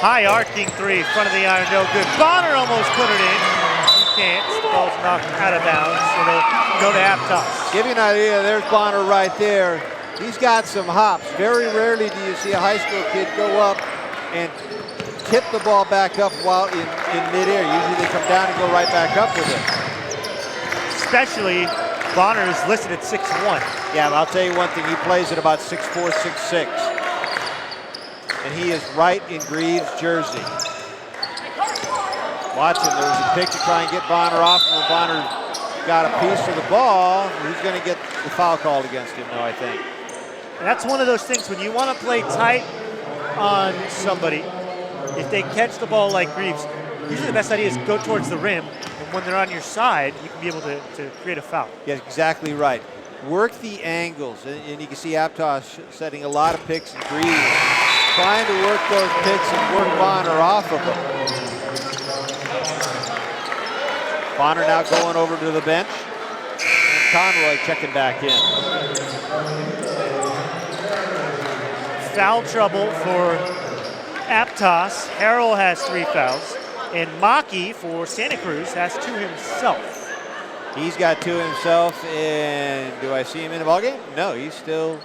High arcing 3, front of the iron, no good. Bonner almost put it in. He can't. The ball's knocked out of bounds, so they'll go to Aptos. Give you an idea, there's Bonner right there. He's got some hops. Very rarely do you see a high school kid go up and tip the ball back up while in midair. Usually they come down and go right back up with it. Especially Bonner is listed at 6'1". Yeah, but I'll tell you one thing, he plays at about 6'4", 6'6". And he is right in Greaves' jersey. Watch him, there was a pick to try and get Bonner off, and when Bonner got a piece of the ball, he's going to get the foul called against him now, I think. And that's one of those things, when you want to play tight on somebody, if they catch the ball like Greaves, Usually the best idea is go towards the rim, and when they're on your side, you can be able to create a foul. Yeah, exactly right. Work the angles, and you can see Aptos setting a lot of picks and threes, trying to work those picks and work Bonner off of them. Bonner now going over to the bench, and Conroy checking back in. Foul trouble for Aptos. Harrell has 3 fouls, and Maki for Santa Cruz has 2 himself. He's got 2 himself, and do I see him in the ballgame? No, he's still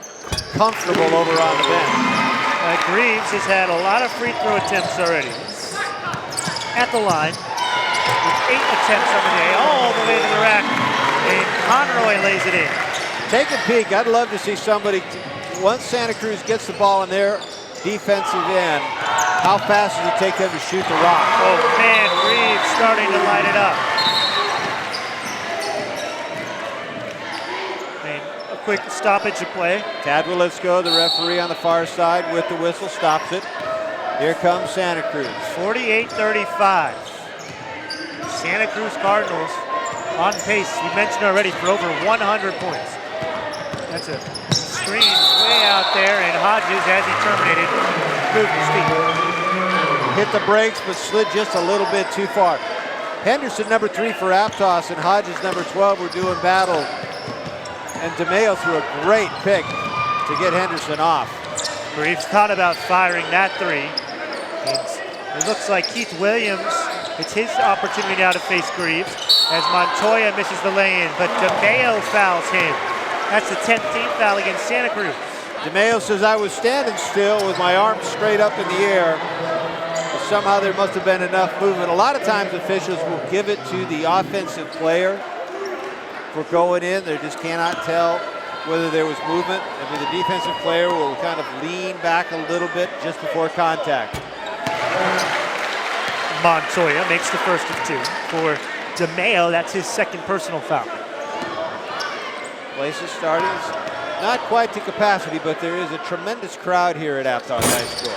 comfortable over on the bench. Greaves has had a lot of free throw attempts already. At the line, with 8 attempts on the day, all the way to the rack, and Conroy lays it in. Take a peek. I'd love to see somebody, once Santa Cruz gets the ball in their defensive end, how fast does it take them to shoot the rock? Oh man, Greaves starting to light it up. Quick stoppage of play. Tad Wilitsko, the referee on the far side with the whistle, stops it. Here comes Santa Cruz. 48-35. Santa Cruz Cardinals on pace, we mentioned already, for over 100 points. That's a screen way out there, and Hodges, as he terminated, moved his feet. Hit the brakes, but slid just a little bit too far. Henderson, number 3 for Aptos, and Hodges, number 12, were doing battle. And DeMeo threw a great pick to get Henderson off. Greaves thought about firing that 3. It looks like Keith Williams, it's his opportunity now to face Greaves as Montoya misses the lay-in, but DeMeo fouls him. That's the 10th team foul against Santa Cruz. DeMeo says, I was standing still with my arms straight up in the air. But somehow there must have been enough movement. A lot of times officials will give it to the offensive player for going in. They just cannot tell whether there was movement. I mean, the defensive player will kind of lean back a little bit just before contact. Montoya makes the first of 2. For DeMeo, that's his 2nd personal foul. Place is starting, not quite to capacity, but there is a tremendous crowd here at Aptos High School.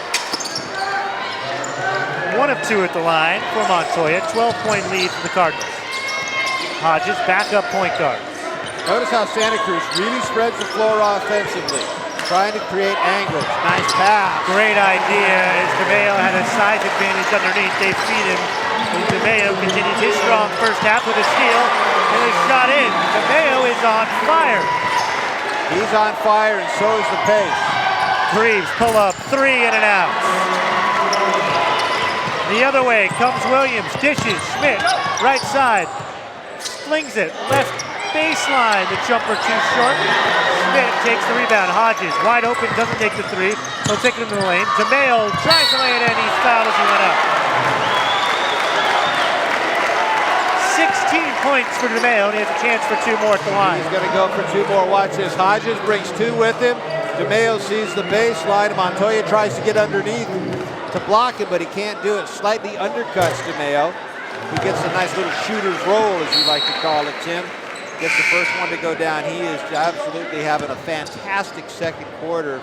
1 of 2 at the line for Montoya. 12-point lead for the Cardinals. Hodges, backup point guard. Notice how Santa Cruz really spreads the floor offensively, trying to create angles. Nice pass. Great idea, as DeMeo had a size advantage underneath. They feed him. And DeMeo continues his strong first half with a steal, and a shot in. DeMeo is on fire. He's on fire, and so is the pace. Greaves pull up 3 in and out. The other way comes Williams, dishes, Schmidt, right side. Flings it, left baseline, the jumper too short. Schmidt takes the rebound. Hodges, wide open, doesn't take the 3. He'll take it into the lane. DeMeo tries to lay it in, he's fouled as he went up. 16 points for DeMeo, and he has a chance for 2 more at the line. He's going to go for 2 more. Watch this. Hodges brings 2 with him. DeMeo sees the baseline. Montoya tries to get underneath to block him, but he can't do it. Slightly undercuts DeMeo. He gets a nice little shooter's roll, as you like to call it, Tim. Gets the first one to go down. He is absolutely having a fantastic 2nd quarter.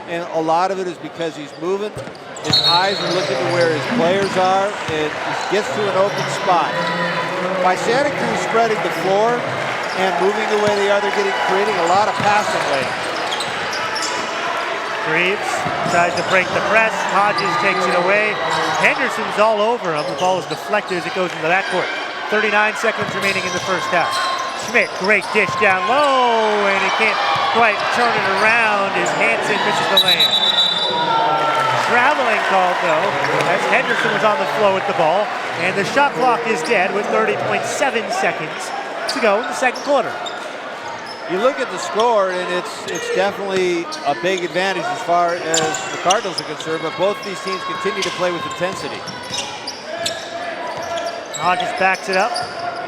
And a lot of it is because he's moving. His eyes are looking to where his players are, and he gets to an open spot. By Santa Cruz spreading the floor and moving the way they are, they're creating a lot of passing lanes. Greaves tries to break the press. Hodges takes it away. Henderson's all over him. The ball is deflected as it goes into that court. 39 seconds remaining in the first half. Schmidt, great dish down low, and he can't quite turn it around as Hansen misses the lane. Traveling called, though, as Henderson was on the floor with the ball, and the shot clock is dead with 30.7 seconds to go in the 2nd quarter. You look at the score, and it's definitely a big advantage as far as the Cardinals are concerned, but both of these teams continue to play with intensity. Hodges backs it up.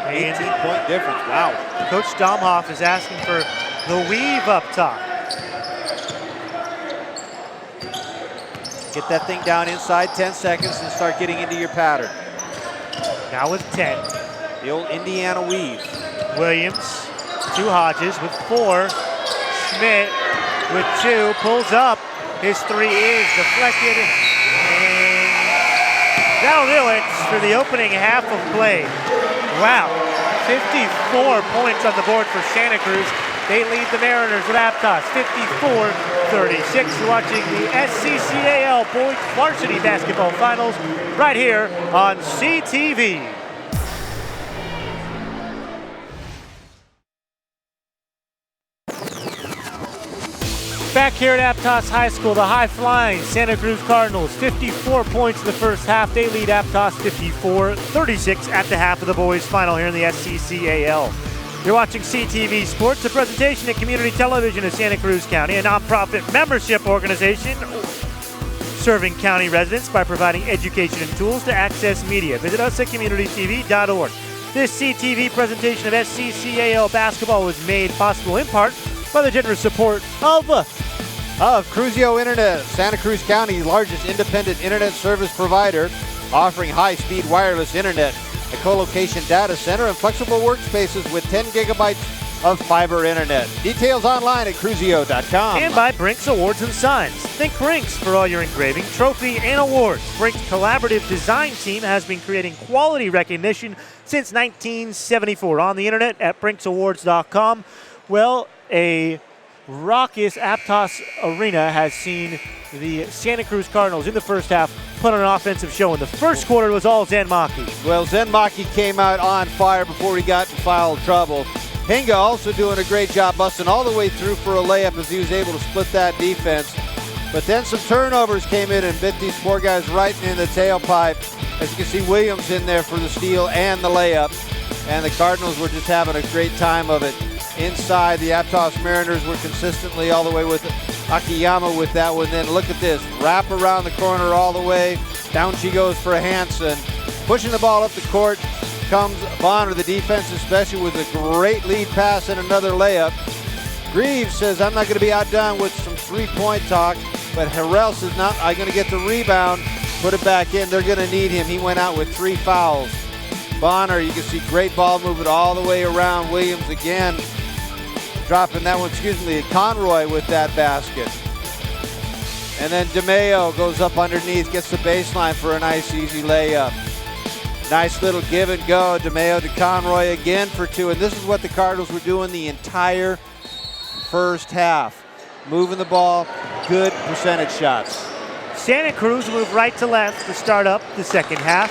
18-point difference, wow. Coach Domhoff is asking for the weave up top. Get that thing down inside 10 seconds and start getting into your pattern. Now with 10. The old Indiana weave. Williams to Hodges with 4. Schmidt with 2, pulls up. His 3 is deflected, and That'll do it for the opening half of play. Wow, 54 points on the board for Santa Cruz. They lead the Mariners at Aptos, 54-36. You're watching the SCCAL Boys Varsity Basketball Finals right here on CTV. Back here at Aptos High School, the high-flying Santa Cruz Cardinals, 54 points in the first half. They lead Aptos 54-36 at the half of the boys' final here in the SCCAL. You're watching CTV Sports, a presentation of Community Television of Santa Cruz County, a nonprofit membership organization serving county residents by providing education and tools to access media. Visit us at communitytv.org. This CTV presentation of SCCAL basketball was made possible in part by the generous support of Cruzio Internet, Santa Cruz County's largest independent internet service provider, offering high-speed wireless internet, a co-location data center, and flexible workspaces with 10 gigabytes of fiber internet. Details online at cruzio.com. And by Brinks Awards and Signs. Think Brinks for all your engraving, trophy, and awards. Brinks' collaborative design team has been creating quality recognition since 1974. On the internet at brinksawards.com. Well, a raucous Aptos Arena has seen the Santa Cruz Cardinals in the first half put on an offensive show. In the first quarter, it was all Zen Maki. Well, Zen Maki came out on fire before he got in foul trouble. Hinga also doing a great job busting all the way through for a layup as he was able to split that defense. But then some turnovers came in and bit these poor guys right in the tailpipe. As you can see, Williams in there for the steal and the layup. And the Cardinals were just having a great time of it. Inside, the Aptos Mariners were consistently all the way with Akiyama with that one. Then look at this, wrap around the corner all the way. Down she goes for Hansen. Pushing the ball up the court comes Bonner, the defensive special, with a great lead pass and another layup. Greaves says, I'm not going to be outdone with some three-point talk, but Harrell says, no, I'm going to get the rebound, put it back in. They're going to need him. He went out with 3 fouls. Bonner, you can see great ball movement all the way around. Williams again dropping that one, Conroy with that basket. And then DeMeo goes up underneath, gets the baseline for a nice easy layup. Nice little give and go. DeMeo to Conroy again for 2. And this is what the Cardinals were doing the entire first half. Moving the ball, good percentage shots. Santa Cruz moved right to left to start up the second half.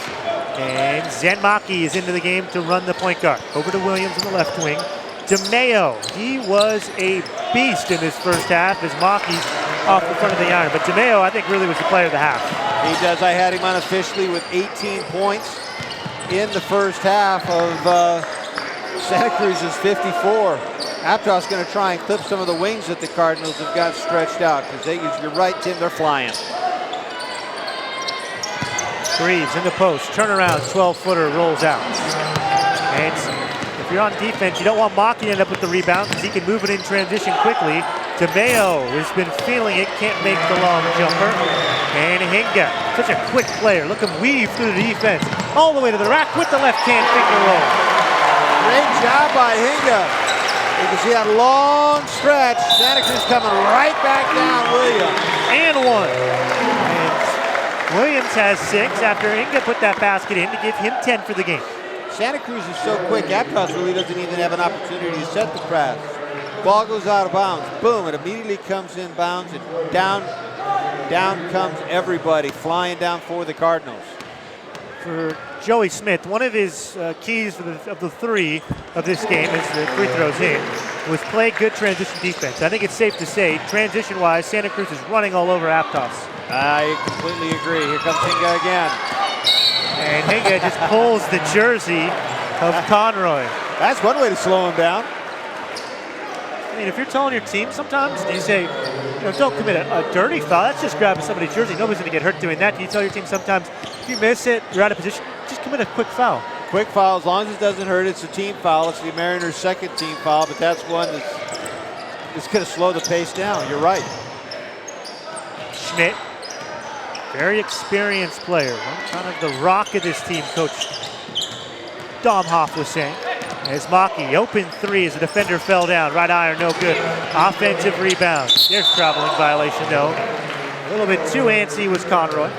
And Zen Maki is into the game to run the point guard. Over to Williams in the left wing. DeMeo, he was a beast in this first half as Maki's off the front of the iron. But DeMeo, I think, really was the player of the half. He does. I had him unofficially with 18 points in the first half of Santa Cruz's 54. Aptos going to try and clip some of the wings that the Cardinals have got stretched out because you're right, Tim, they're flying. Greaves in the post, turnaround, 12-footer, rolls out. And if you're on defense, you don't want Maki to end up with the rebound because he can move it in transition quickly. DeMeo has been feeling it, can't make the long jumper. And Hinga, such a quick player. Look him weave through the defense, all the way to the rack with the left-hand finger roll. Great job by Hinga. You can see that long stretch. Santa Cruz coming right back down, Williams. And 1. Williams has 6 after Inga put that basket in to give him 10 for the game. Santa Cruz is so quick, Aptos really doesn't even have an opportunity to set the press. Ball goes out of bounds. Boom, it immediately comes in bounds, and down comes everybody, flying down for the Cardinals. For Joey Smith, one of his keys of the 3 of this game, as the free throws in, was play good transition defense. I think it's safe to say, transition-wise, Santa Cruz is running all over Aptos. I completely agree. Here comes Hinga again. And Hinga just pulls the jersey of Conroy. That's one way to slow him down. I mean, if you're telling your team sometimes, you say, don't commit a dirty foul. That's just grabbing somebody's jersey. Nobody's going to get hurt doing that. Do you tell your team sometimes, if you miss it, you're out of position, just commit a quick foul? Quick foul, as long as it doesn't hurt, it's a team foul. It's the Mariners' second team foul, but that's one that's going to slow the pace down. You're right. Schmidt, very experienced player. Kind of the rock of this team, Coach Dom Hoff was saying. As Maki, open 3 as the defender fell down. Right iron, no good. Offensive rebound. There's traveling violation, though. A little bit too antsy was Conroy.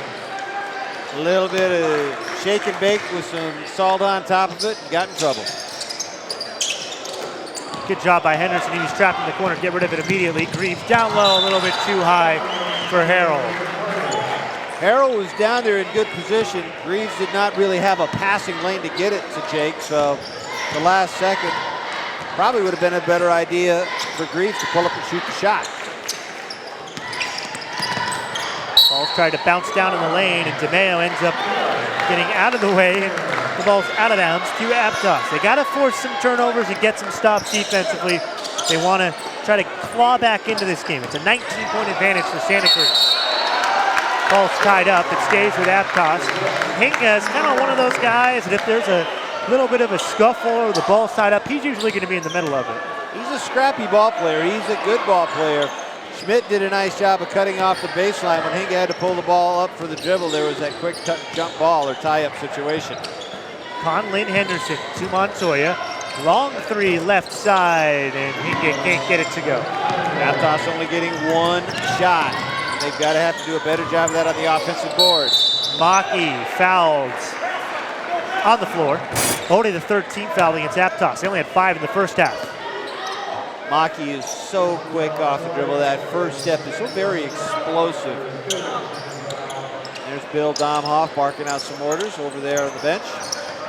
A little bit of shake and bake with some salt on top of it and got in trouble. Good job by Henderson. He was trapped in the corner. Get rid of it immediately. Greaves down low, a little bit too high for Harrell. Harrell was down there in good position. Greaves did not really have a passing lane to get it to Jake, so the last second probably would have been a better idea for Greaves to pull up and shoot the shot. Ball's tried to bounce down in the lane, and DeMeo ends up getting out of the way, and the ball's out of bounds to Aptos. They got to force some turnovers and get some stops defensively. They want to try to claw back into this game. It's a 19-point advantage for Santa Cruz. Ball's tied up. It stays with Aptos. Hinga is kind of one of those guys that if there's a little bit of a scuffle or the ball's tied up, he's usually going to be in the middle of it. He's a scrappy ball player. He's a good ball player. Schmidt did a nice job of cutting off the baseline. When Hinga had to pull the ball up for the dribble, there was that quick jump ball or tie-up situation. Conlin Henderson to Montoya. Long three left side, and Hinga can't get it to go. Aptos only getting one shot. They've got to have to do a better job of that on the offensive board. Maki fouled on the floor. Only the third team foul against Aptos. They only had 5 in the first half. Maki is so quick off the dribble. That first step is so very explosive. There's Bill Domhoff barking out some orders over there on the bench.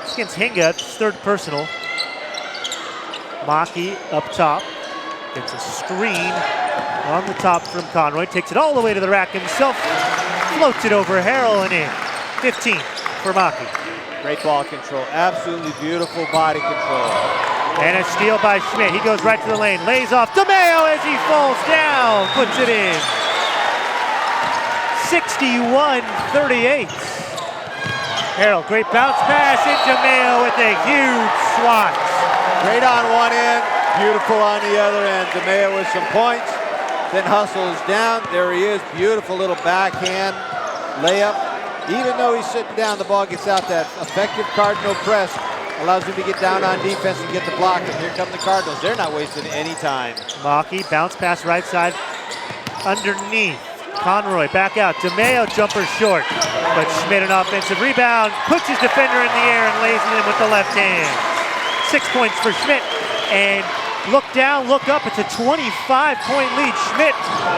It's against Hinga, it's his third personal. Maki up top. Gets a screen on the top from Conroy. Takes it all the way to the rack himself. Floats it over Harrell and in. 15 for Maki. Great ball control. Absolutely beautiful body control. And a steal by Schmidt. He goes right to the lane. Lays off DeMeo as he falls down. Puts it in. 61-38. Harrell, great bounce pass. And DeMeo with a huge swat. Great on one end. Beautiful on the other end. DeMeo with some points. Then hustles down. There he is. Beautiful little backhand layup. Even though he's sitting down, the ball gets out. That effective Cardinal press allows him to get down on defense and get the block. And here come the Cardinals. They're not wasting any time. Maki, bounce pass right side. Underneath. Conroy back out. DeMeo jumper short. But Schmidt an offensive rebound. Puts his defender in the air and lays it in with the left hand. 6 points for Schmidt. And look down, look up. It's a 25-point lead. Schmidt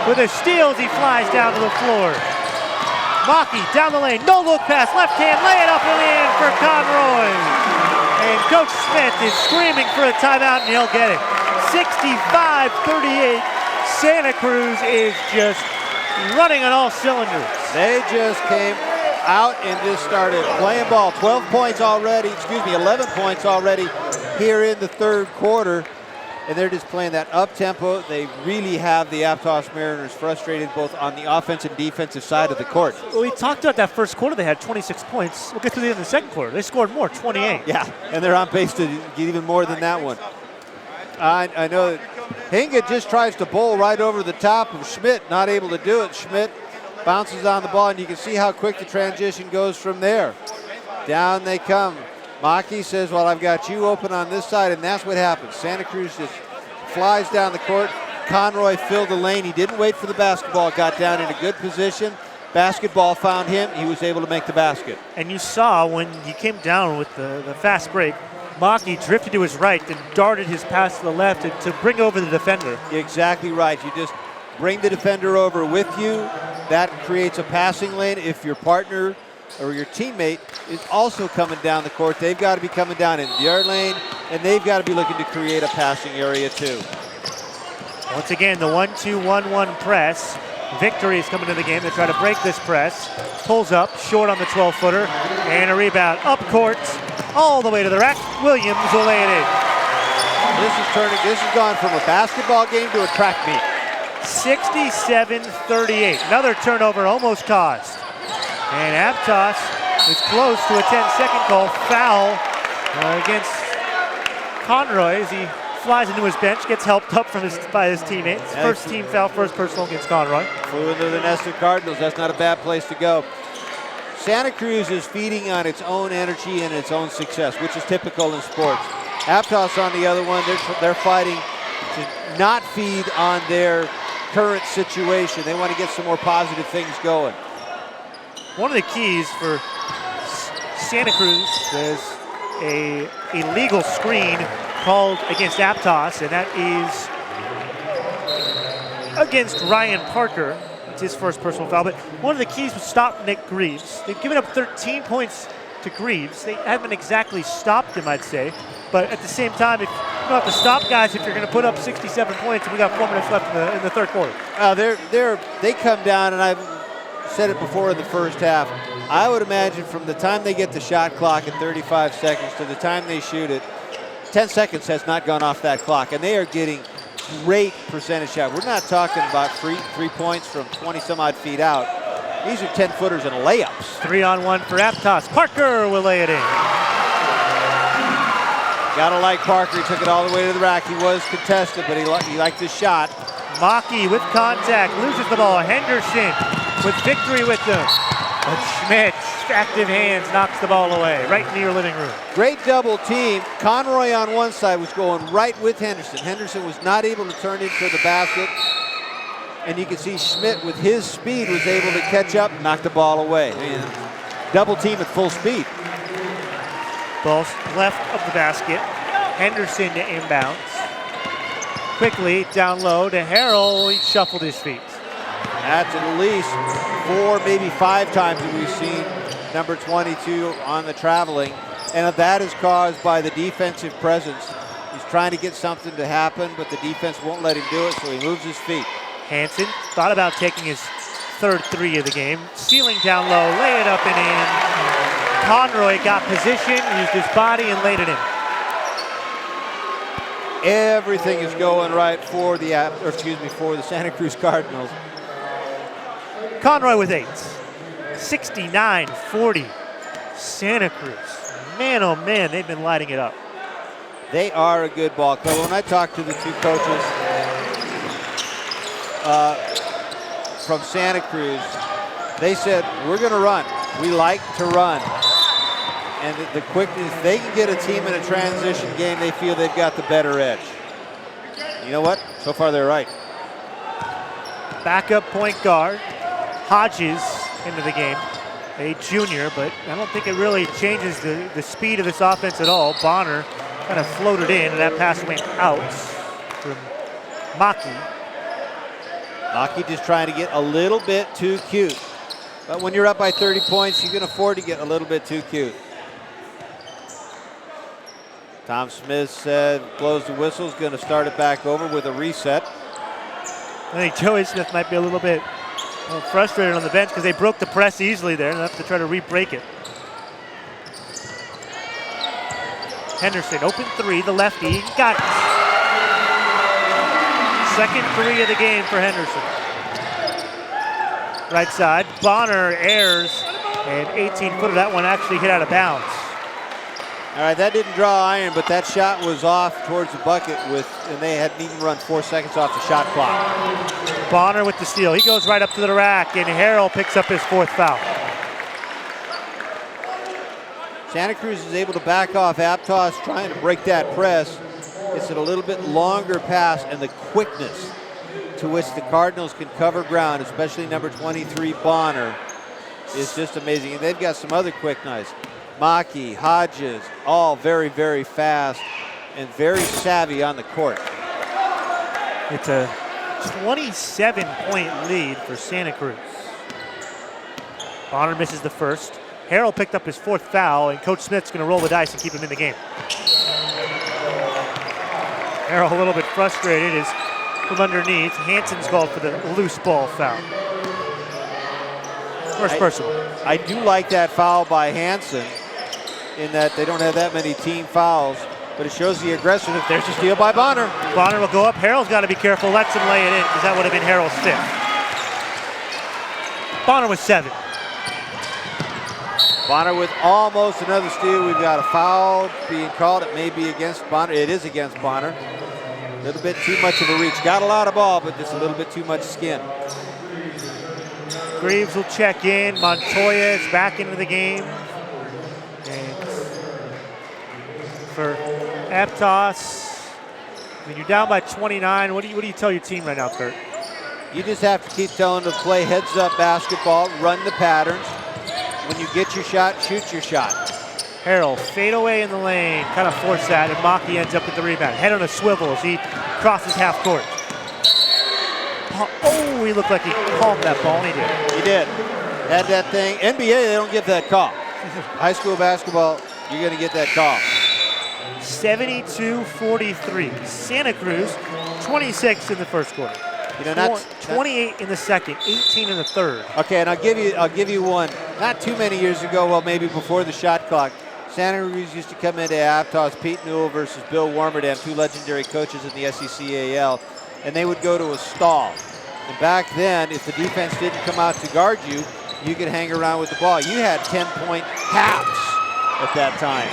with a steal as he flies down to the floor. Maki down the lane. No look pass. Left hand. Lay it up and in for Conroy. And Coach Smith is screaming for a timeout, and he'll get it. 65-38. Santa Cruz is just running on all cylinders. They just came out and just started playing ball. 12 points already, 11 points already here in the third quarter. And they're just playing that up-tempo. They really have the Aptos Mariners frustrated both on the offensive and defensive side of the court. Well, we talked about that first quarter. They had 26 points. We'll get to the end of the second quarter. They scored more, 28. Yeah, and they're on pace to get even more than that one. I know that Hinga just tries to bowl right over the top of Schmidt, not able to do it. Schmidt bounces on the ball, and you can see how quick the transition goes from there. Down they come. Maki says, well, I've got you open on this side, and that's what happens. Santa Cruz just flies down the court. Conroy filled the lane. He didn't wait for the basketball, got down in a good position. Basketball found him. He was able to make the basket. And you saw when he came down with the fast break, Maki drifted to his right and darted his pass to the left to bring over the defender. Exactly right. You just bring the defender over with you. That creates a passing lane. If your partner or your teammate is also coming down the court, they've got to be coming down in their lane, and they've got to be looking to create a passing area too. Once again, the 1-2-1-1 press. Victory is coming to the game. They try to break this press. Pulls up, short on the 12-footer, and a rebound up court, all the way to the rack. Williams will lay it in. This has gone from a basketball game to a track meet. 67-38. Another turnover almost caused. And Aptos is close to a 10-second call. Foul against Conroy as he flies into his bench, gets helped up by his teammates. First team foul, first personal against Conroy. Flew into the nest of Cardinals. That's not a bad place to go. Santa Cruz is feeding on its own energy and its own success, which is typical in sports. Aptos on the other one, they're fighting to not feed on their current situation. They want to get some more positive things going. One of the keys for Santa Cruz, there's a illegal screen called against Aptos, and that is against Ryan Parker. It's his first personal foul, but one of the keys was stop Nick Greaves. They've given up 13 points to Greaves. They haven't exactly stopped him, I'd say, but at the same time, if you don't have to stop guys if you're going to put up 67 points, and we got 4 minutes left in the third quarter. They come down, and I've said it before in the first half. I would imagine from the time they get the shot clock at 35 seconds to the time they shoot it, 10 seconds has not gone off that clock, and they are getting great percentage shot. We're not talking about 3 points from 20 some odd feet out. These are 10-footers and layups. 3-on-1 for Aptos. Parker will lay it in. Gotta like Parker. He took it all the way to the rack. He was contested, but he liked his shot. Mackey with contact, loses the ball. Henderson with victory with them. But Schmidt, active hands, knocks the ball away, right in your living room. Great double team. Conroy on one side was going right with Henderson. Henderson was not able to turn into the basket. And you can see Schmidt with his speed was able to catch up and knock the ball away. And double team at full speed. Ball's left of the basket. Henderson to inbounds. Quickly down low to Harrell. He shuffled his feet. That's at least 4, maybe 5 times that we've seen number 22 on the traveling. And that is caused by the defensive presence. He's trying to get something to happen, but the defense won't let him do it, so he moves his feet. Hansen thought about taking his third 3 of the game. Ceiling down low, lay it up and in. Conroy got position, used his body and laid it in. Everything is going right for the Santa Cruz Cardinals. Conroy with 8. 69-40. Santa Cruz. Man, oh man, they've been lighting it up. They are a good ball club. When I talked to the 2 coaches from Santa Cruz, they said, we're going to run. We like to run. And the quickness, if they can get a team in a transition game, they feel they've got the better edge. You know what? So far, they're right. Backup point guard, Hodges into the game. A junior, but I don't think it really changes the speed of this offense at all. Bonner kind of floated in, and that pass went out from Mackey. Mackey just trying to get a little bit too cute. But when you're up by 30 points, you can afford to get a little bit too cute. Tom Smith said, blows the whistle, is going to start it back over with a reset. I think Joey Smith might be a little frustrated on the bench because they broke the press easily there and have to try to re-break it. Henderson, open 3, the lefty, got it. Second 3 of the game for Henderson. Right side, Bonner airs, and 18-footer, that one actually hit out of bounds. All right, that didn't draw iron, but that shot was off towards the bucket and they hadn't even run 4 seconds off the shot clock. Bonner with the steal. He goes right up to the rack, and Harrell picks up his 4th foul. Santa Cruz is able to back off Aptos, trying to break that press. It's a little bit longer pass, and the quickness to which the Cardinals can cover ground, especially number 23 Bonner, is just amazing. And they've got some other quick guys. Mackey, Hodges, all very, very fast and very savvy on the court. It's a 27-point lead for Santa Cruz. Bonner misses the first. Harrell picked up his 4th foul, and Coach Smith's going to roll the dice and keep him in the game. Harrell a little bit frustrated as from underneath, Hansen's called for the loose ball foul. First personal. I do like that foul by Hansen in that they don't have that many team fouls, but it shows the aggressiveness. There's a steal by Bonner. Bonner will go up. Harrell's got to be careful. Lets him lay it in because that would have been Harrell's 5th. Bonner with 7. Bonner with almost another steal. We've got a foul being called. It may be against Bonner. It is against Bonner. A little bit too much of a reach. Got a lot of ball, but just a little bit too much skin. Greaves will check in. Montoya is back into the game. And for Aptos, I mean, you're down by 29. What do you tell your team right now, Kurt? You just have to keep telling them to play heads-up basketball, run the patterns. When you get your shot, shoot your shot. Harrell, fade away in the lane, kind of force that, and Maki ends up with the rebound. Head on a swivel as he crosses half court. Oh, he looked like he palmed that ball, and he did. He did. Had that thing. NBA, they don't get that call. High school basketball, you're going to get that call. 72-43. Santa Cruz, 26 in the first quarter. You know, 28 in the second, 18 in the third. Okay, and I'll give you one. Not too many years ago, well, maybe before the shot clock, Santa Cruz used to come into Aptos, Pete Newell versus Bill Warmerdam, two legendary coaches in the SCCAL, and they would go to a stall. And back then, if the defense didn't come out to guard you, you could hang around with the ball. You had 10-point halves at that time.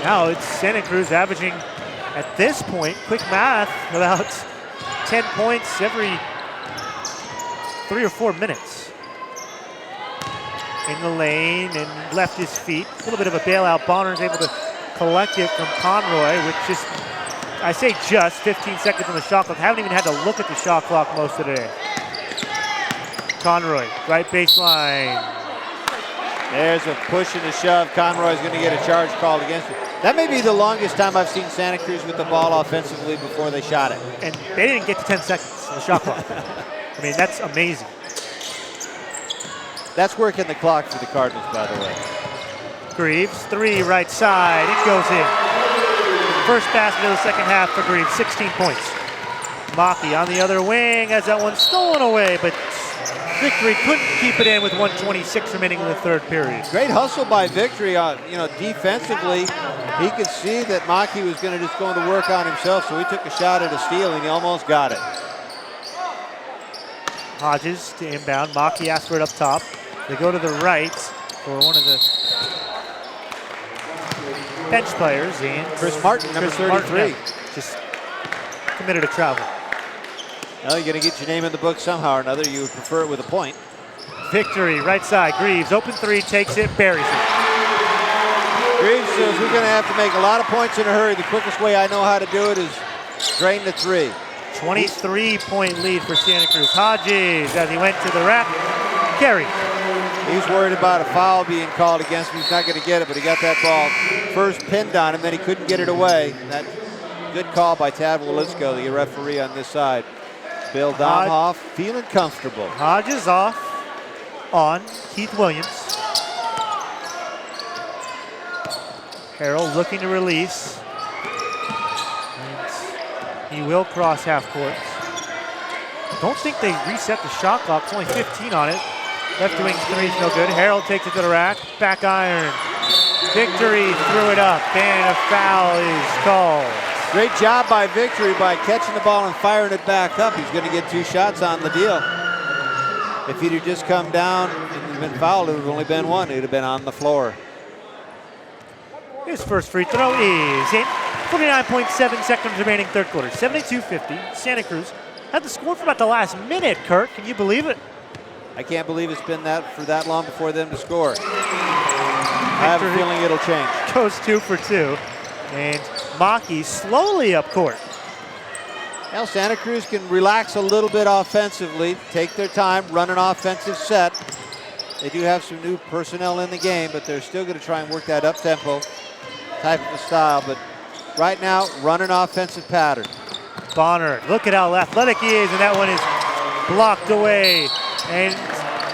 Now it's Santa Cruz averaging, at this point, quick math, about 10 points every 3 or 4 minutes. In the lane and left his feet. A little bit of a bailout. Bonner's able to collect it from Conroy, which just, I say just, 15 seconds on the shot clock. Haven't even had to look at the shot clock most of the day. Conroy, right baseline. There's a push and a shove. Conroy's going to get a charge called against him. That may be the longest time I've seen Santa Cruz with the ball offensively before they shot it. And they didn't get to 10 seconds on the shot clock. I mean, that's amazing. That's working the clock for the Cardinals, by the way. Greaves, 3 right side. It goes in. First basket of the second half for Greaves, 16 points. Maki on the other wing has that one stolen away, but Victory couldn't keep it in with 1:26 remaining in the third period. Great hustle by Victory. Defensively, he could see that Maki was going to just go to work on himself, so he took a shot at a steal, and he almost got it. Hodges to inbound. Maki asked for it up top. They go to the right for one of the bench players, and Chris Martin, number 33. Just committed to travel. Well, you're going to get your name in the book somehow or another. You would prefer it with a point. Victory, right side. Greaves, open three, takes it, buries it. Greaves says we're going to have to make a lot of points in a hurry. The quickest way I know how to do it is drain the three. 23-point lead for Santa Cruz. Hodges, as he went to the rack, carry. He's worried about a foul being called against him. He's not going to get it, but he got that ball first pinned on him, then he couldn't get it away. That good call by Tad Wolitzko, the referee on this side. Bill Domhoff feeling comfortable. Hodges off on Keith Williams. Harrell looking to release. And he will cross half court. Don't think they reset the shot clock. It's only 15 on it. Left wing three is no good. Harrell takes it to the rack. Back iron. Victory threw it up, and a foul is called. Great job by Victory by catching the ball and firing it back up. He's going to get 2 shots on the deal. If he'd have just come down and been fouled, it would have only been 1. It would have been on the floor. His first free throw is in. 49.7 seconds remaining third quarter. 72-50. Santa Cruz had the score for about the last minute, Kirk. Can you believe it? I can't believe it's been that long before them to score. I have a feeling it'll change. Goes 2 for 2. And Maki slowly up court. Well, Santa Cruz can relax a little bit offensively, take their time, run an offensive set. They do have some new personnel in the game, but they're still going to try and work that up-tempo type of a style. But right now, run an offensive pattern. Bonner, look at how athletic he is, and that one is blocked away. And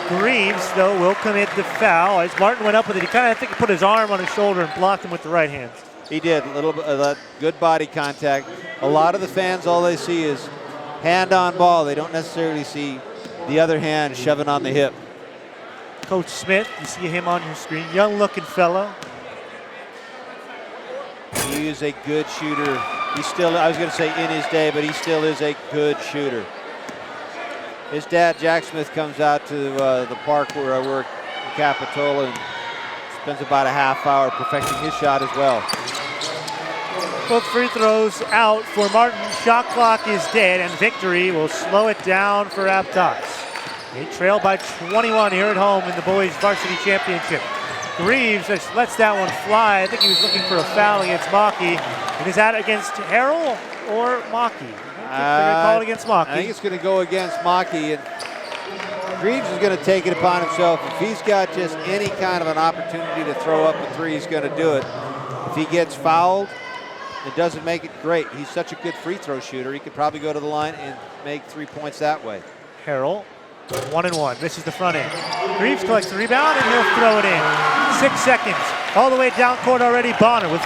Greaves, though, will commit the foul. As Martin went up with it, he kind of, I think, he put his arm on his shoulder and blocked him with the right hand. He did, a little bit of that good body contact. A lot of the fans, all they see is hand on ball. They don't necessarily see the other hand shoving on the hip. Coach Smith, you see him on your screen, young looking fellow. He is a good shooter. He's still, I was going to say in his day, but he still is a good shooter. His dad, Jack Smith, comes out to the park where I work in Capitola and spends about a half hour perfecting his shot as well. Both free throws out for Martin. Shot clock is dead, and Victory will slow it down for Aptos. They trail by 21 here at home in the boys' varsity championship. Greaves lets that one fly. I think he was looking for a foul against Maki. And is that against Harrell or Maki? They're going to call it against Maki. I think it's going to go against Maki. And Greaves is going to take it upon himself. If he's got just any kind of an opportunity to throw up a three, he's going to do it. If he gets fouled and doesn't make it, great. He's such a good free throw shooter. He could probably go to the line and make 3 points that way. Harrell, 1-1. This is the front end. Greaves collects the rebound and he'll throw it in. 6 seconds. All the way down court already. Bonner with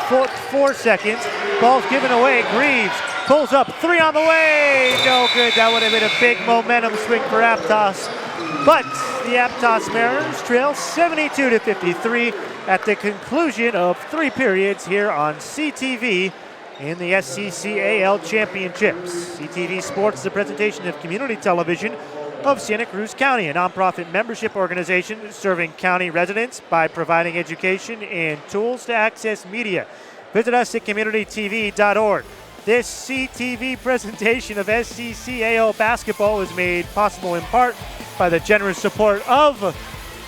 4 seconds. Ball's given away. Greaves pulls up. 3 on the way. No good. That would have been a big momentum swing for Aptos. But the Aptos Mariners trail 72-53 at the conclusion of 3 periods here on CTV in the SCCAL Championships. CTV Sports is a presentation of community television of Santa Cruz County, a nonprofit membership organization serving county residents by providing education and tools to access media. Visit us at communitytv.org. This CTV presentation of SCCAL basketball is made possible in part by the generous support of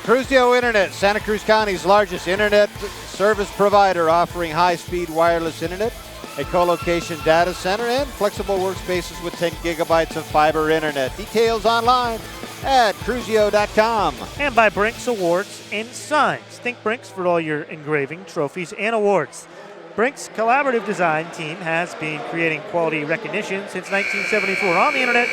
Cruzio Internet, Santa Cruz County's largest internet service provider, offering high-speed wireless internet, a co-location data center, and flexible workspaces with 10 gigabytes of fiber internet. Details online at cruzio.com. And by Brinks Awards and Signs. Think Brinks for all your engraving, trophies, and awards. Brinks' collaborative design team has been creating quality recognition since 1974 on the internet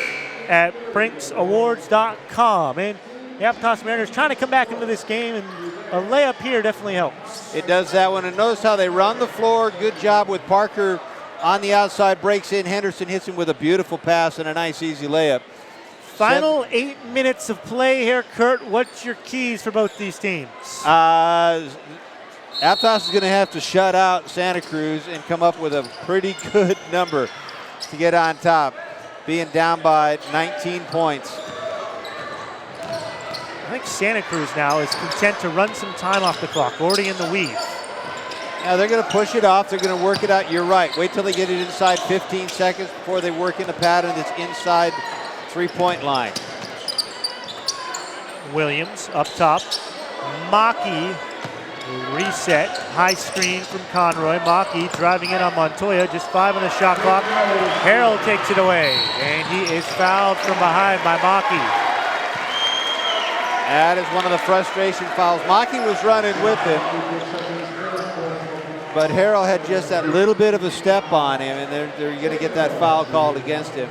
at brinksawards.com. And the Aptos Mariners trying to come back into this game, and a layup here definitely helps. It does that one, and notice how they run the floor. Good job with Parker on the outside, breaks in. Henderson hits him with a beautiful pass and a nice easy layup. Final 8 minutes of play here, Kurt. What's your keys for both these teams? Aptos is going to have to shut out Santa Cruz and come up with a pretty good number to get on top, being down by 19 points. I think Santa Cruz now is content to run some time off the clock, already in the weave. Now they're going to push it off. They're going to work it out. You're right. Wait till they get it inside 15 seconds before they work in a pattern that's inside three-point line. Williams up top. Maki reset. High screen from Conroy. Maki driving in on Montoya. Just 5 on the shot clock. Harrell takes it away. And he is fouled from behind by Maki. That is one of the frustration fouls. Maki was running with him, but Harrell had just that little bit of a step on him, and they're going to get that foul called against him.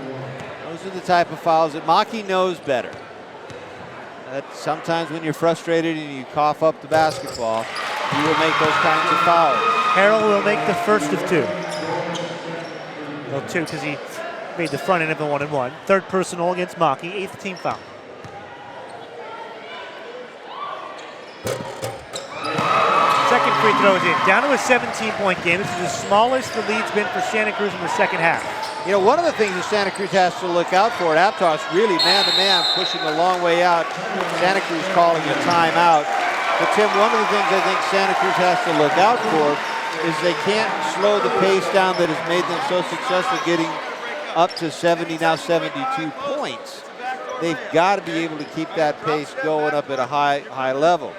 Those are the type of fouls that Maki knows better. That sometimes when you're frustrated and you cough up the basketball, you will make those kinds of fouls. Harrell will make the first of 2. Well, 2 because he made the front end of the 1-and-1. Third personal against Maki, 8th team foul. Second free throw is in. Down to a 17-point game. This is the smallest the lead's been for Santa Cruz in the second half. You know, one of the things that Santa Cruz has to look out for, Aptos really man-to-man, pushing a long way out. Santa Cruz calling a timeout. But Tim, one of the things I think Santa Cruz has to look out for is they can't slow the pace down that has made them so successful getting up to 70, now 72 points. They've got to be able to keep that pace going up at a high level.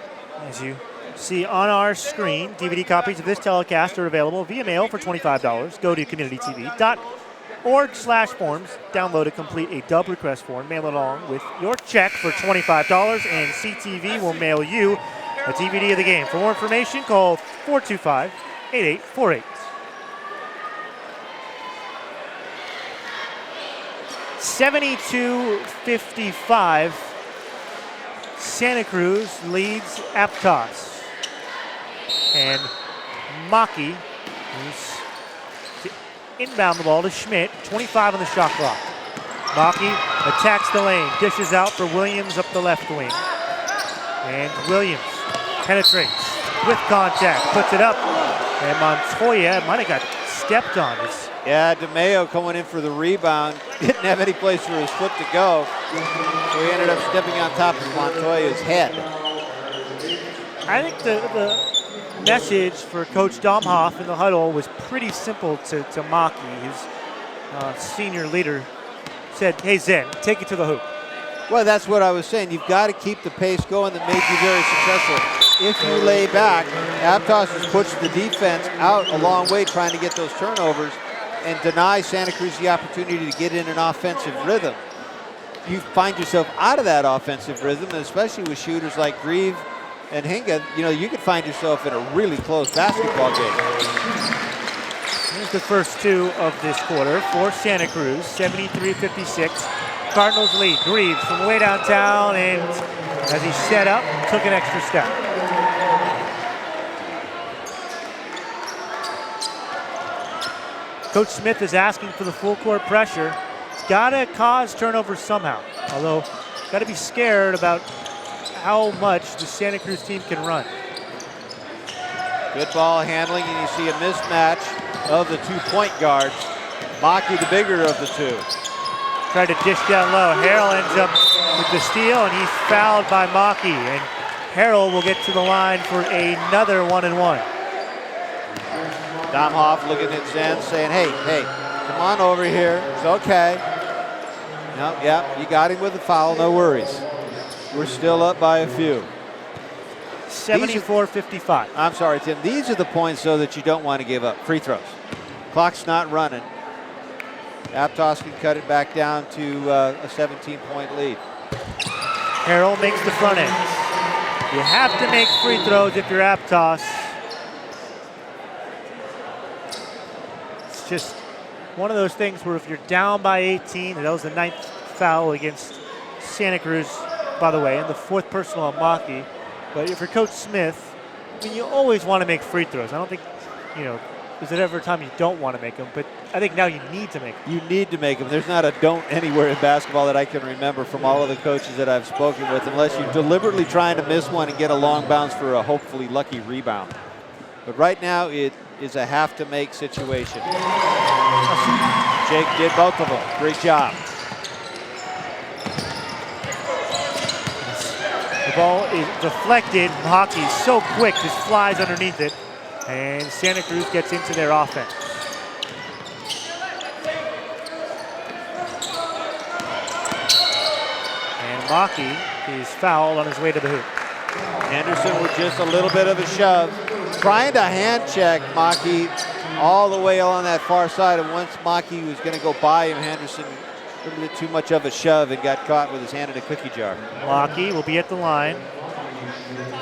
As you see on our screen, DVD copies of this telecast are available via mail for $25. Go to communitytv.org/forms, download and complete a dub request form, mail it along with your check for $25, and CTV will mail you a DVD of the game. For more information, call 425-8848. (72-55). Santa Cruz leads Aptos. And Maki is to inbound the ball to Schmidt. 25 on the shot clock. Maki attacks the lane, dishes out for Williams up the left wing. And Williams penetrates with contact, puts it up. And Montoya might have got stepped on. Yeah, DeMeo coming in for the rebound. Didn't have any place for his foot to go. So he ended up stepping on top of Montoya's head. I think the message for Coach Domhoff in the huddle was pretty simple to Maki. His senior leader said, hey, Zen, take it to the hoop. Well, that's what I was saying. You've got to keep the pace going that made you very successful. If you lay back, Aptos has pushed the defense out a long way trying to get those turnovers and deny Santa Cruz the opportunity to get in an offensive rhythm. you find yourself out of that offensive rhythm, and especially with shooters like Grieve and Hinga, you could find yourself in a really close basketball game. Here's the first two of this quarter for Santa Cruz, 73-56. Cardinals lead. Greaves from way downtown, and as he set up, took an extra step. Coach Smith is asking for the full court pressure. He's got to cause turnovers somehow, although got to be scared about how much the Santa Cruz team can run. Good ball handling, and you see a mismatch of the 2 point guards. Maki, the bigger of the two. Tried to dish down low. Harrell ends up with the steal, and he's fouled by Maki. And Harrell will get to the line for another 1-and-1. Domhoff looking at Zen, saying, hey, come on over here. It's okay. No, yeah, you got him with a foul, no worries. We're still up by a few. 74-55. I'm sorry, Tim. These are the points, though, that you don't want to give up. Free throws. Clock's not running. Aptos can cut it back down to a 17-point lead. Harrell makes the front end. You have to make free throws if you're Aptos. It's just one of those things where if you're down by 18, that was the 9th foul against Santa Cruz, by the way, and the 4th personal on Maki. But if you're Coach Smith, you always want to make free throws. I don't think, there's ever a time you don't want to make them, but I think now you need to make them. You need to make them. There's not a don't anywhere in basketball that I can remember from all of the coaches that I've spoken with, unless you're deliberately trying to miss one and get a long bounce for a hopefully lucky rebound. But right now, it is a have-to-make situation. Jake did both of them. Great job. The ball is deflected. Hockey's so quick, just flies underneath it. And Santa Cruz gets into their offense. And Maki is fouled on his way to the hoop. Anderson with just a little bit of a shove. Trying to hand check Maki all the way along that far side. And once Maki was going to go by him, Henderson a little bit too much of a shove and got caught with his hand in a cookie jar. Maki will be at the line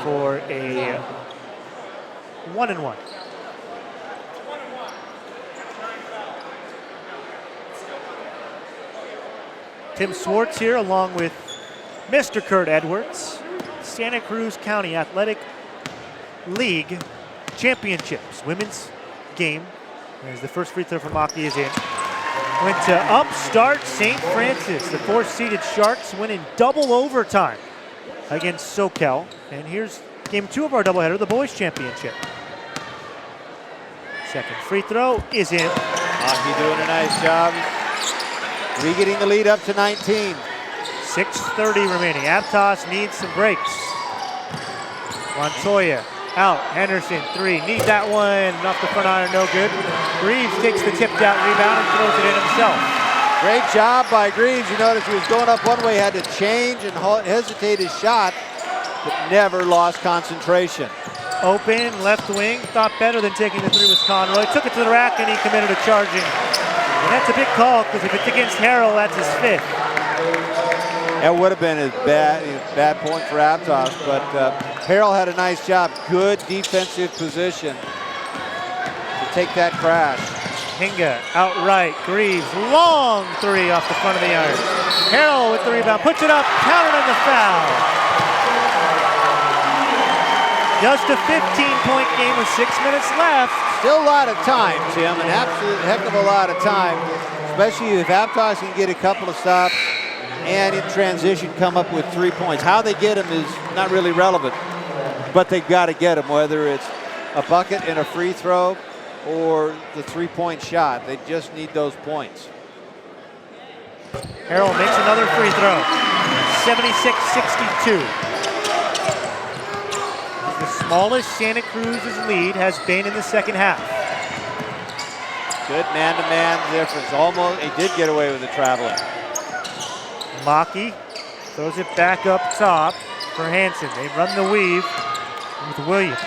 for a 1-and-1. Tim Swartz here along with Mr. Kurt Edwards. Santa Cruz County Athletic League Championships. Women's game. As the first free throw for Maki is in. Went to upstart St. Francis. The 4th-seeded Sharks win in double overtime against SCCAL. And here's game 2 of our doubleheader, the boys championship. Second free throw is in. Maki doing a nice job. Re-getting the lead up to 19. 6:30 remaining. Aptos needs some breaks. Montoya out. Henderson, 3. Need that one. Off the front iron, no good. Greaves takes the tipped out rebound and throws it in himself. Great job by Greaves. You notice he was going up one way, had to change and hesitate his shot, but never lost concentration. Open, left wing, thought better than taking the 3 was Conroy. Took it to the rack and he committed a charging. And that's a big call because if it's against Harrell, that's his 5th. That would have been a bad point for Aptos, but Harrell had a nice job. Good defensive position to take that crash. Hinga outright. Greaves, long 3 off the front of the iron. Harrell with the rebound, puts it up, counted on the foul. Just a 15-point game with 6 minutes left. Still a lot of time, Tim, an absolute heck of a lot of time, especially if Aptos can get a couple of stops and in transition come up with 3 points. How they get them is not really relevant, but they've got to get them, whether it's a bucket and a free throw or the 3-point shot. They just need those points. Harrell makes another free throw. 76-62. The smallest Santa Cruz's lead has been in the second half. Good man-to-man difference. Almost, he did get away with the traveling. Maki throws it back up top for Hansen. They run the weave with Williams.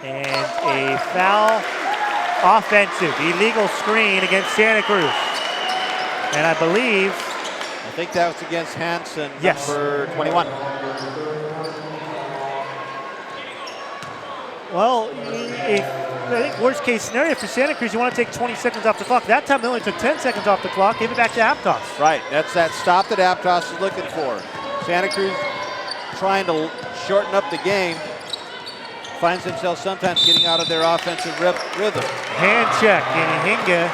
And a foul, offensive, illegal screen against Santa Cruz. And I believe, I think that was against Hansen, yes, number 21. Well, I think worst case scenario for Santa Cruz, you want to take 20 seconds off the clock. That time they only took 10 seconds off the clock, gave it back to Aptos. Right, that's that stop that Aptos is looking for. Santa Cruz trying to shorten up the game, finds themselves sometimes getting out of their offensive rhythm. Hand check, and Hinga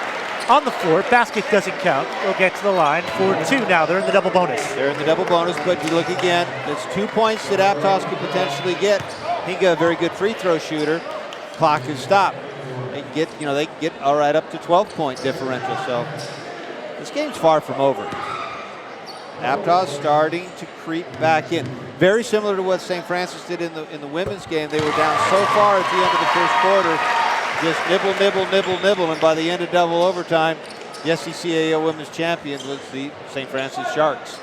on the floor. Basket doesn't count. We'll get to the line for 2 now. They're in the double bonus. They're in the double bonus, but you look again, there's 2 points that Aptos could potentially get. Hinga, a very good free throw shooter. Clock is stopped. They get all right up to 12-point differential. So this game's far from over. Aptos starting to creep back in. Very similar to what St. Francis did in the women's game. They were down so far at the end of the first quarter, just nibble, nibble, nibble, nibble, and by the end of double overtime, the SCCAL Women's Champion was the St. Francis Sharks.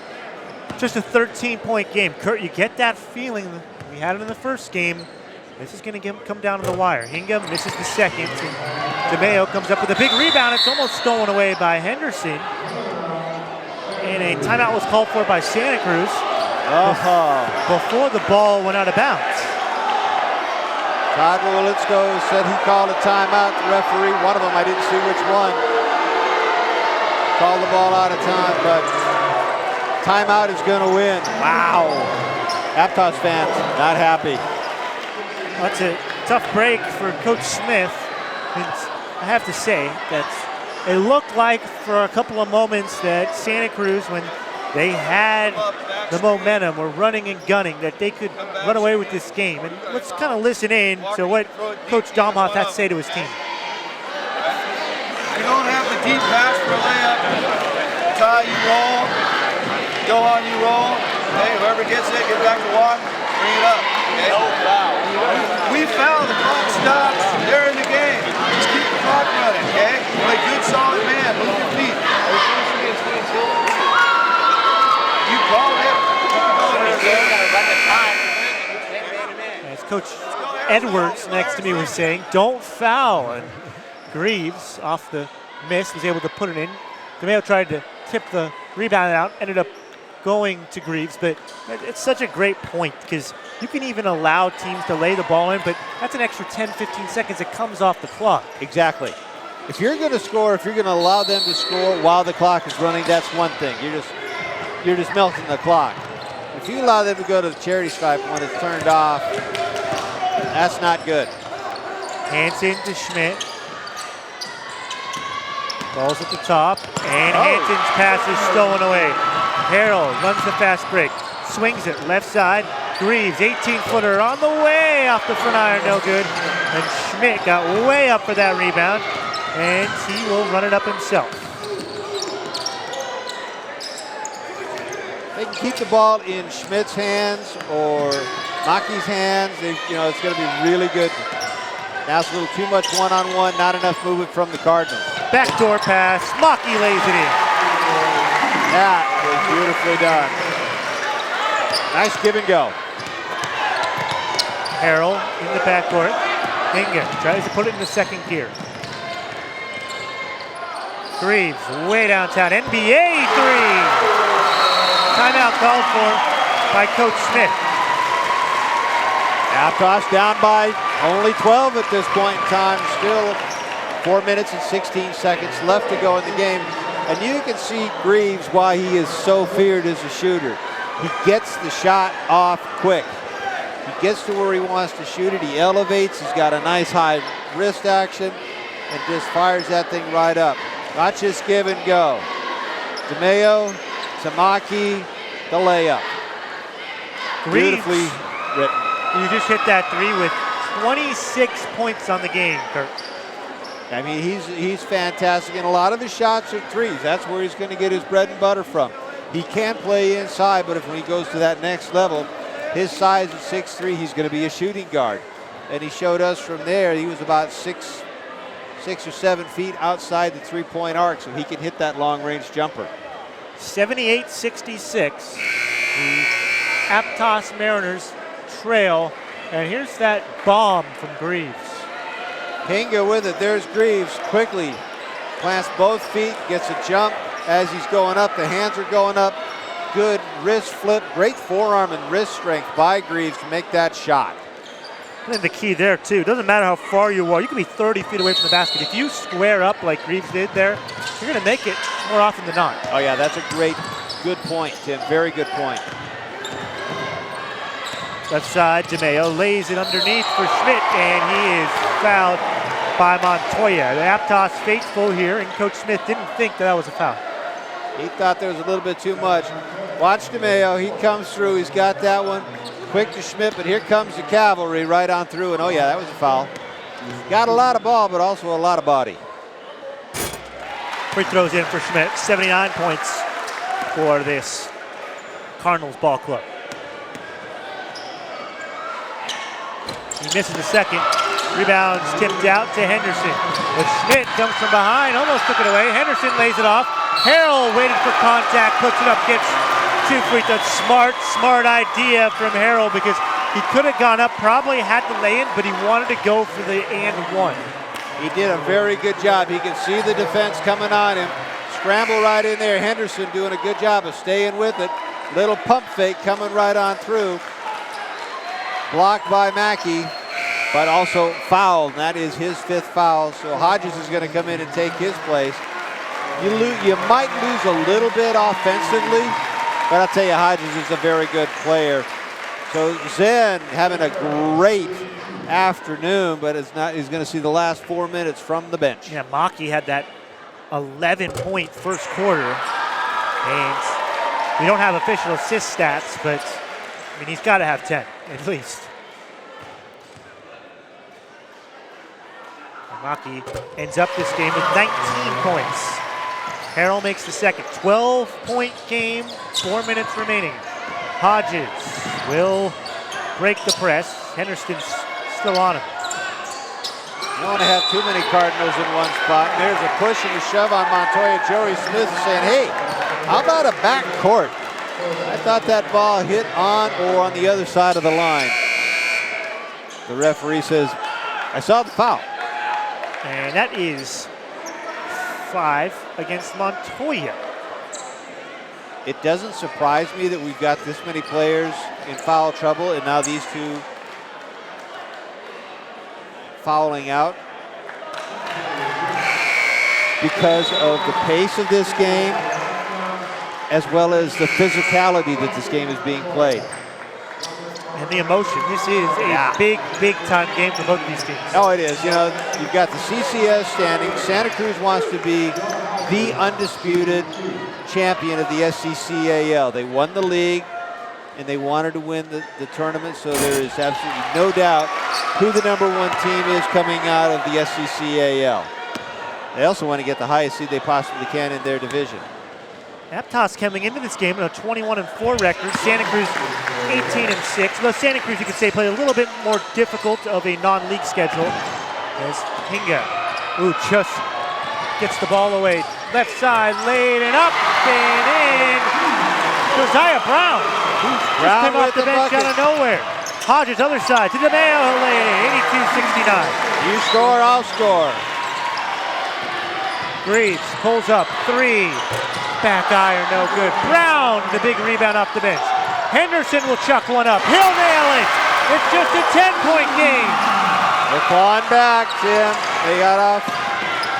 Just a 13-point game. Kurt, you get that feeling. We had it in the first game. This is going to come down to the wire. Hingham misses the second. And DeMeo comes up with a big rebound. It's almost stolen away by Henderson. And a timeout was called for by Santa Cruz before the ball went out of bounds. Todd Wolitzko said he called a timeout. The referee, one of them, I didn't see which one, called the ball out of time, but timeout is going to win. Wow. Aptos fans not happy. That's a tough break for Coach Smith. And I have to say that it looked like for a couple of moments that Santa Cruz, when they had the momentum, were running and gunning, that they could run away with this game. And let's kind of listen in to what Coach Domhoff had to say to his team. You don't have the deep pass for a layup. Ty, you roll. Go on, you roll. Hey, whoever gets it, get back to walk. Bring it up. Okay? No foul. We foul. The clock stops. They're in the game. Just keep the clock running, okay? Play good, solid man. Move your feet. You called it. As Coach Edwards next to me was saying, don't foul. And Greaves, off the miss, was able to put it in. DeMeo tried to tip the rebound out, ended up going to Greaves, but it's such a great point because you can even allow teams to lay the ball in, but that's an extra 10, 15 seconds that comes off the clock. Exactly. If you're going to score, if you're going to allow them to score while the clock is running, that's one thing. You're just melting the clock. If you allow them to go to the charity stripe when it's turned off, that's not good. Hansen to Schmidt. Ball's at the top, and Hansen's pass is stolen away. Harrell runs the fast break, swings it left side. Greaves, 18-footer on the way off the front iron, no good. And Schmidt got way up for that rebound, and he will run it up himself. They can keep the ball in Schmidt's hands or Maki's hands. It's going to be really good. Now it's a little too much one-on-one, not enough movement from the Cardinals. Backdoor pass, Maki lays it in. That was beautifully done. Nice give and go. Harrell in the backcourt. Hinga tries to put it in the second gear. Greaves way downtown. NBA three. Timeout called for by Coach Smith. Aptos down by only 12 at this point in time. Still 4 minutes and 16 seconds left to go in the game. And you can see Greaves why he is so feared as a shooter. He gets the shot off quick. He gets to where he wants to shoot it. He elevates. He's got a nice high wrist action and just fires that thing right up. Not just give and go. DeMeo, Tamaki, the layup. Greaves, beautifully written. You just hit that three with 26 points on the game, Kurt. I mean, he's fantastic, and a lot of his shots are threes. That's where he's going to get his bread and butter from. He can play inside, but when he goes to that next level, his size is 6'3", he's going to be a shooting guard. And he showed us from there, he was about 6 or 7 feet outside the three-point arc, so he can hit that long-range jumper. 78-66. The Aptos Mariners trail, and here's that bomb from Greaves. Hinga with it. There's Greaves quickly. Plants both feet, gets a jump, as he's going up. The hands are going up. Good wrist flip, great forearm and wrist strength by Greaves to make that shot. I think the key there, too, doesn't matter how far you are. You can be 30 feet away from the basket. If you square up like Greaves did there, you're going to make it more often than not. Oh, yeah, that's a good point, Tim. Very good point. Left side, DeMeo lays it underneath for Schmidt, and he is fouled by Montoya. The Aptos faithful here, and Coach Smith didn't think that was a foul. He thought there was a little bit too much. Watch DeMeo. He comes through. He's got that one. Quick to Schmidt, but here comes the cavalry right on through. And, oh, yeah, that was a foul. Got a lot of ball, but also a lot of body. Free throws in for Schmidt. 79 points for this Cardinals ball club. He misses the second. Rebounds tipped out to Henderson. But Schmidt comes from behind, almost took it away. Henderson lays it off. Harrell waited for contact, puts it up, gets 2 free throws. Smart idea from Harrell because he could have gone up, probably had to lay in, but he wanted to go for the and one. He did a very good job. He can see the defense coming on him. Scramble right in there. Henderson doing a good job of staying with it. Little pump fake coming right on through. Blocked by Mackey, but also fouled. And that is his 5th foul. So Hodges is going to come in and take his place. You might lose a little bit offensively, but I'll tell you, Hodges is a very good player. So Zen having a great afternoon, but he's going to see the last 4 minutes from the bench. Yeah, Mackey had that 11-point first quarter, and we don't have official assist stats, but I mean, he's got to have 10 at least. Mackey ends up this game with 19 points. Harrell makes the second. 12-point game, 4 minutes remaining. Hodges will break the press. Henderson's still on him. You don't want to have too many Cardinals in one spot. And there's a push and a shove on Montoya. Joey Smith is saying, hey, how about a back court? I thought that ball hit on or on the other side of the line. The referee says, I saw the foul. And that is 5 against Montoya. It doesn't surprise me that we've got this many players in foul trouble, and now these two fouling out because of the pace of this game as well as the physicality that this game is being played. And the emotion. This is a big time game for both of these teams. Oh, it is. You know, you've got the CCS standing. Santa Cruz wants to be the undisputed champion of the SCCAL. They won the league, and they wanted to win the tournament, so there is absolutely no doubt who the #1 team is coming out of the SCCAL. They also want to get the highest seed they possibly can in their division. Aptos coming into this game with a 21-4 record. Santa Cruz 18-6. Though Santa Cruz, you could say, played a little bit more difficult of a non-league schedule. As Hinga, just gets the ball away. Left side, laid it up and in. Josiah Brown, who just came off the bench out of nowhere. Hodges, other side, to DeMeo, who laid it, 82-69. You score, I'll score. Greaves pulls up, 3. Back iron, no good. Brown, the big rebound off the bench. Henderson will chuck one up. He'll nail it. It's just a 10-point game. They're clawing back, Tim. They got off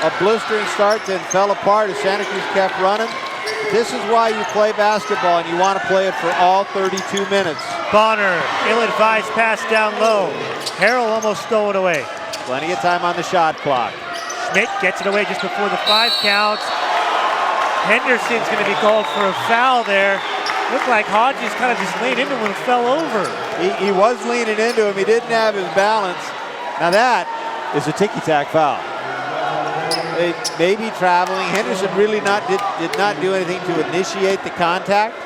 a blistering start, then fell apart as Santa Cruz kept running. This is why you play basketball, and you want to play it for all 32 minutes. Bonner, ill-advised pass down low. Harrell almost stole it away. Plenty of time on the shot clock. Schmidt gets it away just before the 5 counts. Henderson's going to be called for a foul there. Looked like Hodges kind of just leaned into him and fell over. He was leaning into him. He didn't have his balance. Now that is a ticky-tack foul. They may be traveling. Henderson really did not do anything to initiate the contact,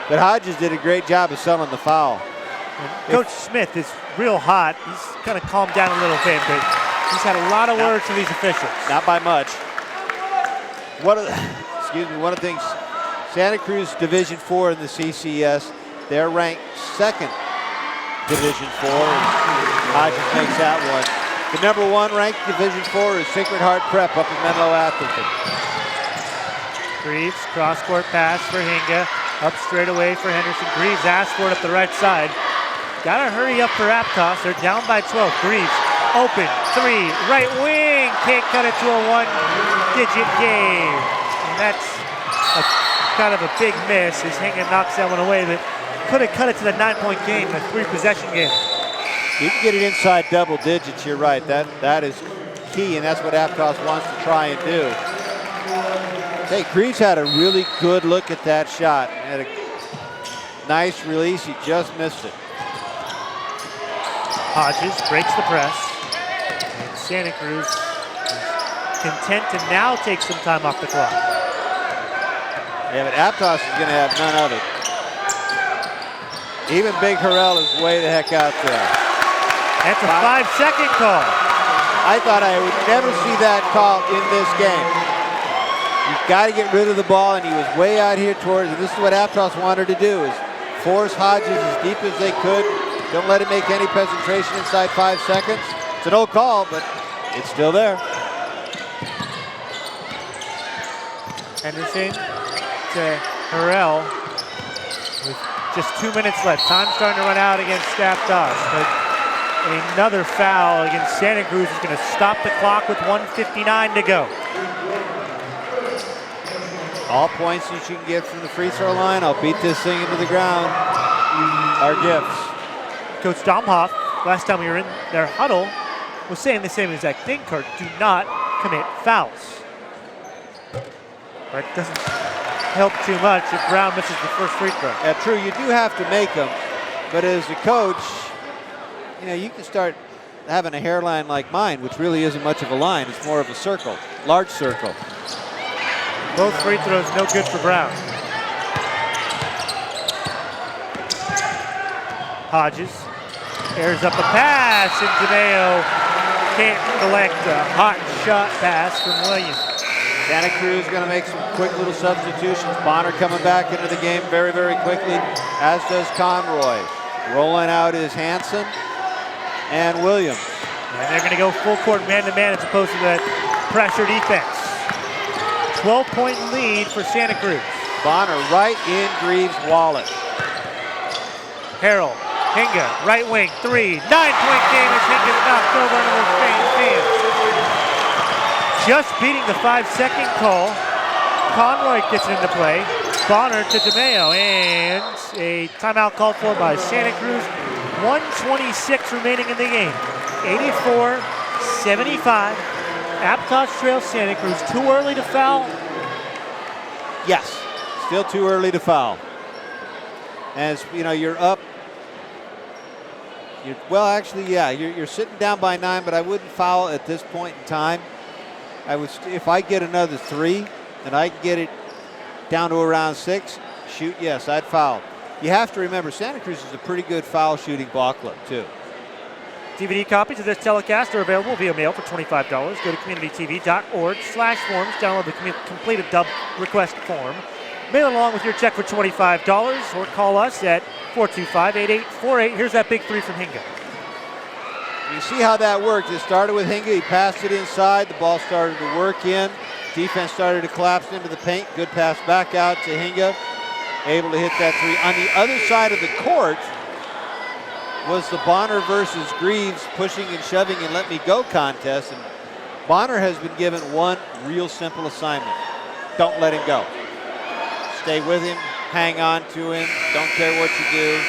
but Hodges did a great job of selling the foul. Coach Smith is real hot. He's kind of calmed down a little bit, but he's had a lot of words from these officials. Not by much. One of the things, Santa Cruz Division 4 in the CCS, they're ranked 2nd Division 4. Hodges makes that one. The #1 ranked Division 4 is Sacred Heart Prep up in Menlo Atherton. Greaves, cross-court pass for Hinga. Up straight away for Henderson. Greaves asked for it up the right side. Gotta hurry up for Aptos. They're down by 12. Greaves, open, three, right wing. Can't cut it to a one-digit game. And that's kind of a big miss as Hinga knocks that one away, but could have cut it to the 9-point game, a 3-possession game. You can get it inside double digits, you're right. That is key, and that's what Aptos wants to try and do. Hey, Greaves had a really good look at that shot. Had a nice release, he just missed it. Hodges breaks the press. And Santa Cruz is content to now take some time off the clock. Yeah, but Aptos is going to have none of it. Even Big Harrell is way the heck out there. That's a 5-second call. I thought I would never see that call in this game. You've got to get rid of the ball, and he was way out here towards, and this is what Aptos wanted to do, is force Hodges as deep as they could. Don't let him make any penetration inside 5 seconds. It's an old call, but it's still there. Henderson to Harrell with just 2 minutes left. Time's starting to run out against Aptos, but another foul against Santa Cruz is going to stop the clock with 1:59 to go. All points that you can get from the free throw line, I'll beat this thing into the ground, are gifts. Coach Domhoff, last time we were in their huddle, was saying the same exact thing, Kurt. Do not commit fouls. But it doesn't help too much if Brown misses the first free throw. Yeah, true, you do have to make them, but as a coach, you know, you can start having a hairline like mine, which really isn't much of a line. It's more of a circle, large circle. Both free throws no good for Brown. Hodges airs up a pass, and DeMeo can't collect a hot shot pass from Williams. Santa Cruz going to make some quick little substitutions. Bonner coming back into the game very, very quickly, as does Conroy. Rolling out is Hanson and Williams. And they're going to go full court man-to-man as opposed to that pressure defense. 12-point lead for Santa Cruz. Bonner right in Greaves' wallet. Harrell, Hinga, right wing, three. 9-point game as Hinga's knocked over into the fans. Just beating the 5-second call. Conroy gets it into play. Bonner to DeMeo, and a timeout called for by Santa Cruz. 1:26 remaining in the game. 84-75. Aptos trails Santa Cruz. Too early to foul? Yes, still too early to foul. As you know, you're up. Well, actually, yeah, you're sitting down by 9, but I wouldn't foul at this point in time. I would, if I get another 3 and I get it down to around 6, shoot, yes, I'd foul. You have to remember, Santa Cruz is a pretty good foul shooting ball club too. DVD copies of this telecast are available via mail for $25. Go to communitytv.org/forms, download the completed dub request form, mail along with your check for $25, or call us at 425-8848. Here's that big 3 from Hinga. You see how that worked. It started with Hinga. He passed it inside. The ball started to work in. Defense started to collapse into the paint. Good pass back out to Hinga. Able to hit that 3. On the other side of the court was the Bonner versus Greaves pushing and shoving and let me go contest. And Bonner has been given one real simple assignment. Don't let him go. Stay with him. Hang on to him. Don't care what you do.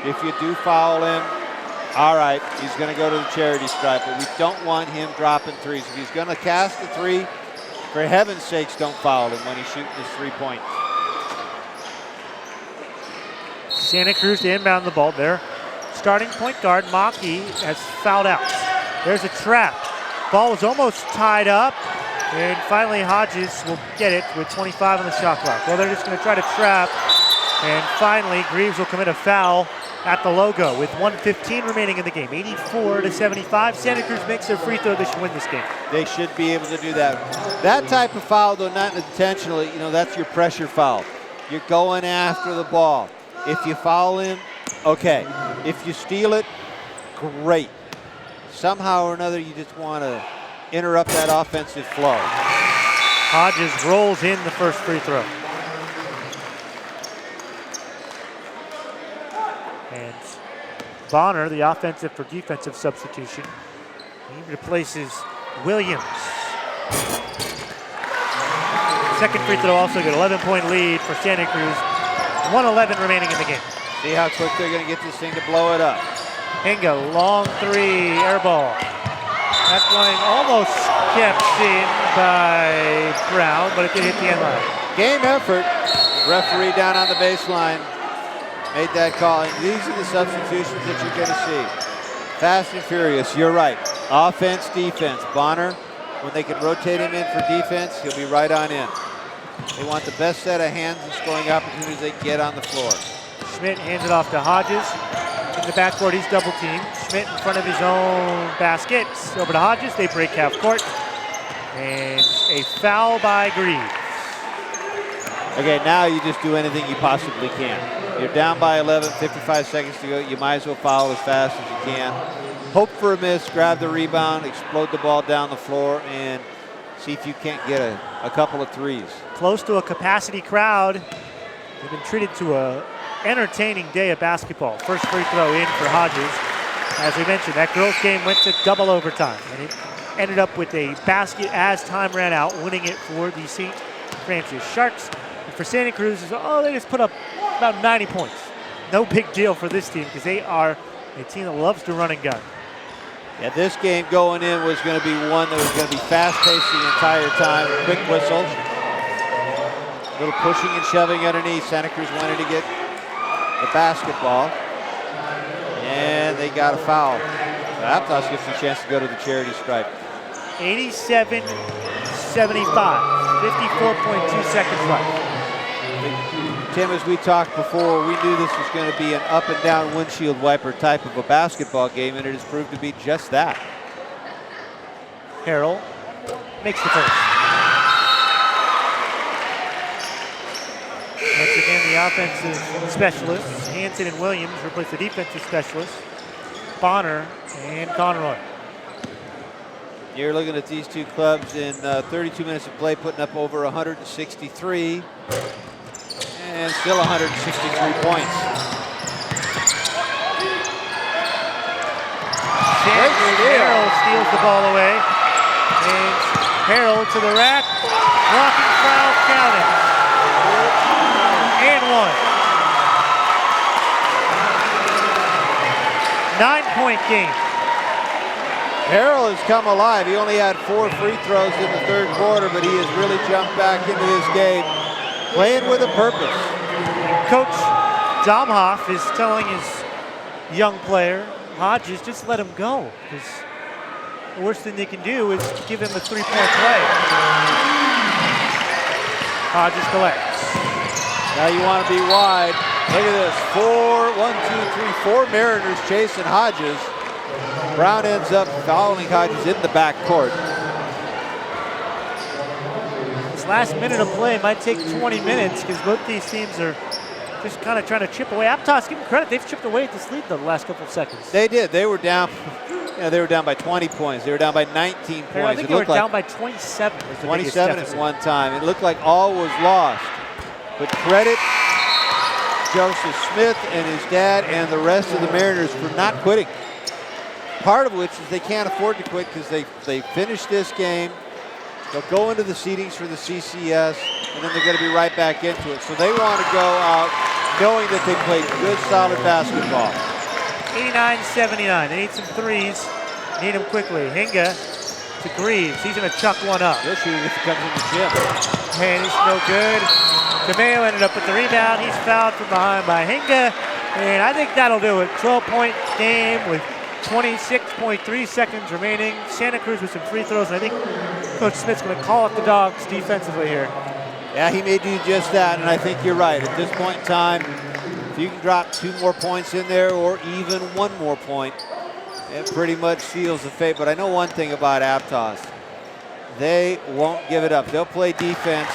If you do foul him, all right, he's going to go to the charity stripe, but we don't want him dropping threes. If he's going to cast a 3, for heaven's sakes, don't foul him when he's shooting his 3 points. Santa Cruz to inbound the ball there. Starting point guard, Maki, has fouled out. There's a trap. Ball was almost tied up, and finally Hodges will get it with 25 on the shot clock. Well, they're just going to try to trap, and finally Greaves will commit a foul at the logo with 1:15 remaining in the game. 84-75. Santa Cruz makes their free throw. They should win this game. They should be able to do that. That type of foul, though not intentionally, you know, that's your pressure foul. You're going after the ball. If you foul him, okay. If you steal it, great. Somehow or another, you just want to interrupt that offensive flow. Hodges rolls in the first free throw. And Bonner, the offensive for defensive substitution, he replaces Williams. Second free throw also good. 11-point lead for Santa Cruz. 1:11 remaining in the game. See how quick they're going to get this thing to blow it up. Hinga, long three, air ball. That line almost kept in by Brown, but it did hit the end line. Game effort. Referee down on the baseline made that call. And these are the substitutions that you're going to see. Fast and furious, you're right. Offense, defense. Bonner, when they can rotate him in for defense, he'll be right on in. They want the best set of hands and scoring opportunities they can get on the floor. Schmidt hands it off to Hodges. In the backcourt, he's double teamed. Schmidt in front of his own basket. Over to Hodges, they break half court. And a foul by Greaves. Okay, now you just do anything you possibly can. You're down by 11, 55 seconds to go. You might as well foul as fast as you can. Hope for a miss, grab the rebound, explode the ball down the floor, and see if you can't get a couple of threes. Close to a capacity crowd. They've been treated to a entertaining day of basketball. First free throw in for Hodges. As we mentioned, that girls' game went to double overtime, and it ended up with a basket as time ran out, winning it for the St. Francis Sharks. And for Santa Cruz, they just put up about 90 points. No big deal for this team because they are a team that loves to run and gun. Yeah, this game going in was going to be one that was going to be fast-paced the entire time. Quick whistle. A little pushing and shoving underneath. Santa Cruz wanted to get the basketball. And they got a foul. Aptos gets a chance to go to the charity stripe. 87-75. 54.2 seconds left. Tim, as we talked before, we knew this was going to be an up-and-down windshield wiper type of a basketball game, and it has proved to be just that. Harrell makes the first. Once again, the offensive specialists, Hanson and Williams, replace the defensive specialists, Bonner and Conroy. You're looking at these two clubs in 32 minutes of play, putting up over 163. And still 163 points. Harrell steals the ball away. And Harrell to the rack. Blocking foul counted. And one. 9-point game. Harrell has come alive. He only had 4 free throws in the third quarter, but he has really jumped back into his game. Playing with a purpose. Coach Domhoff is telling his young player, Hodges, just let him go. Because the worst thing they can do is give him a 3-point play. Hodges collects. Now you want to be wide. Look at this. 4 Mariners chasing Hodges. Brown ends up fouling Hodges in the backcourt. Last minute of play might take 20 minutes because both these teams are just kind of trying to chip away. Aptos, give them credit, they've chipped away at this lead the last couple of seconds. They did. They were down. They were down by 20 points. They were down by 19 points. I think they were down by 27. 27 at one time. It looked like all was lost. But credit Joseph Smith and his dad and the rest of the Mariners for not quitting. Part of which is they can't afford to quit because they finished this game. They'll go into the seedings for the CCS, and then they're going to be right back into it. So they want to go out knowing that they played good, solid basketball. 89-79. They need some threes. Need them quickly. Hinga to Greaves. He's going to chuck one up. He'll shoot if he comes in the gym. And it's no good. DeMeo ended up with the rebound. He's fouled from behind by Hinga. And I think that'll do it. 12-point game with 26.3 seconds remaining. Santa Cruz with some free throws. And I think Coach Smith's going to call up the dogs defensively here. Yeah, he may do just that, and I think you're right. At this point in time, if you can drop 2 more points in there or even 1 more point, it pretty much seals the fate. But I know one thing about Aptos. They won't give it up. They'll play defense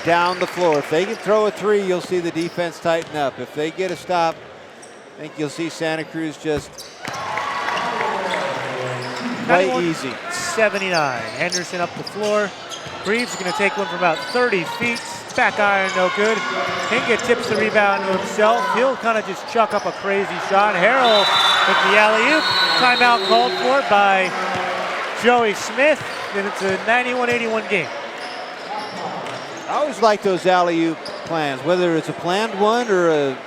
down the floor. If they can throw a 3, you'll see the defense tighten up. If they get a stop, I think you'll see Santa Cruz just Play easy. 79. Henderson up the floor. Greaves is going to take one from about 30 feet. Back iron, no good. Hinga tips the rebound to himself. He'll kind of just chuck up a crazy shot. Harrell with the alley-oop. Timeout called for by Joey Smith. And it's a 91-81 game. I always like those alley-oop plans, whether it's a planned one or a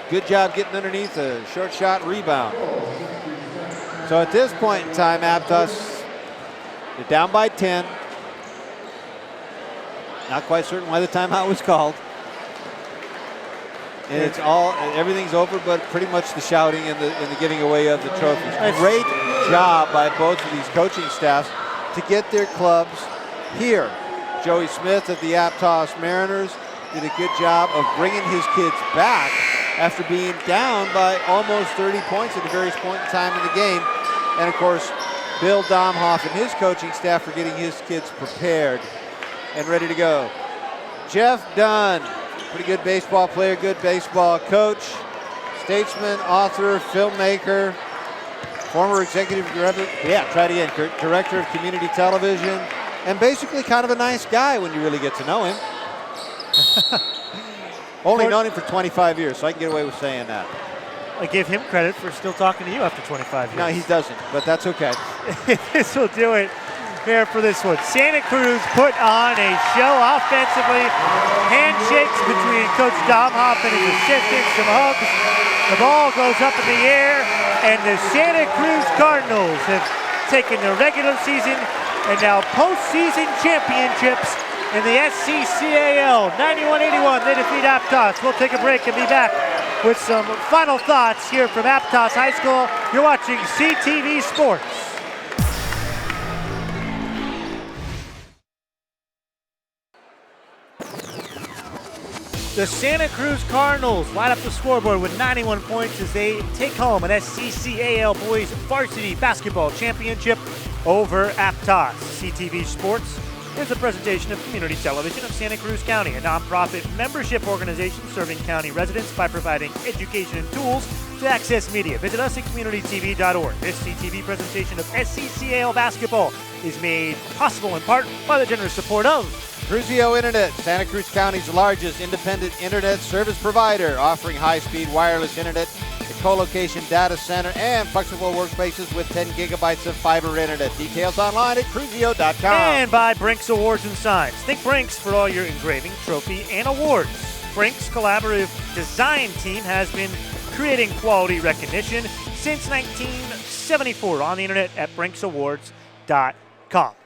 good job getting underneath a short shot rebound. So at this point in time, Aptos, they're down by 10. Not quite certain why the timeout was called. And it's everything's over, but pretty much the shouting and the giving away of the trophies. Great job by both of these coaching staffs to get their clubs here. Joey Smith of the Aptos Mariners did a good job of bringing his kids back after being down by almost 30 points at the various point in time in the game. And of course, Bill Domhoff and his coaching staff for getting his kids prepared and ready to go. Jeff Dunn, pretty good baseball player, good baseball coach, statesman, author, filmmaker, former executive director, director of community television, and basically kind of a nice guy when you really get to know him. Only known him for 25 years, so I can get away with saying that. I give him credit for still talking to you after 25 years. No, he doesn't, but that's okay. This will do it here for this one. Santa Cruz put on a show offensively. Handshakes between Coach Domhoff and his assistants, some hugs. The ball goes up in the air, and the Santa Cruz Cardinals have taken the regular season and now postseason championships in the SCCAL. 91-81, they defeat Aptos. We'll take a break and be back with some final thoughts here from Aptos High School. You're watching CTV Sports. The Santa Cruz Cardinals light up the scoreboard with 91 points as they take home an SCCAL Boys Varsity Basketball Championship over Aptos. CTV Sports is a presentation of Community Television of Santa Cruz County, a nonprofit membership organization serving county residents by providing education and tools to access media. Visit us at communitytv.org. This CTV presentation of SCCAL Basketball is made possible in part by the generous support of Cruzio Internet, Santa Cruz County's largest independent internet service provider, offering high-speed wireless internet, a co-location data center, and flexible workspaces with 10 gigabytes of fiber internet. Details online at cruzio.com. And by Brinks Awards and Signs. Think Brinks for all your engraving, trophy, and awards. Brinks' collaborative design team has been creating quality recognition since 1974 on the internet at brinksawards.com.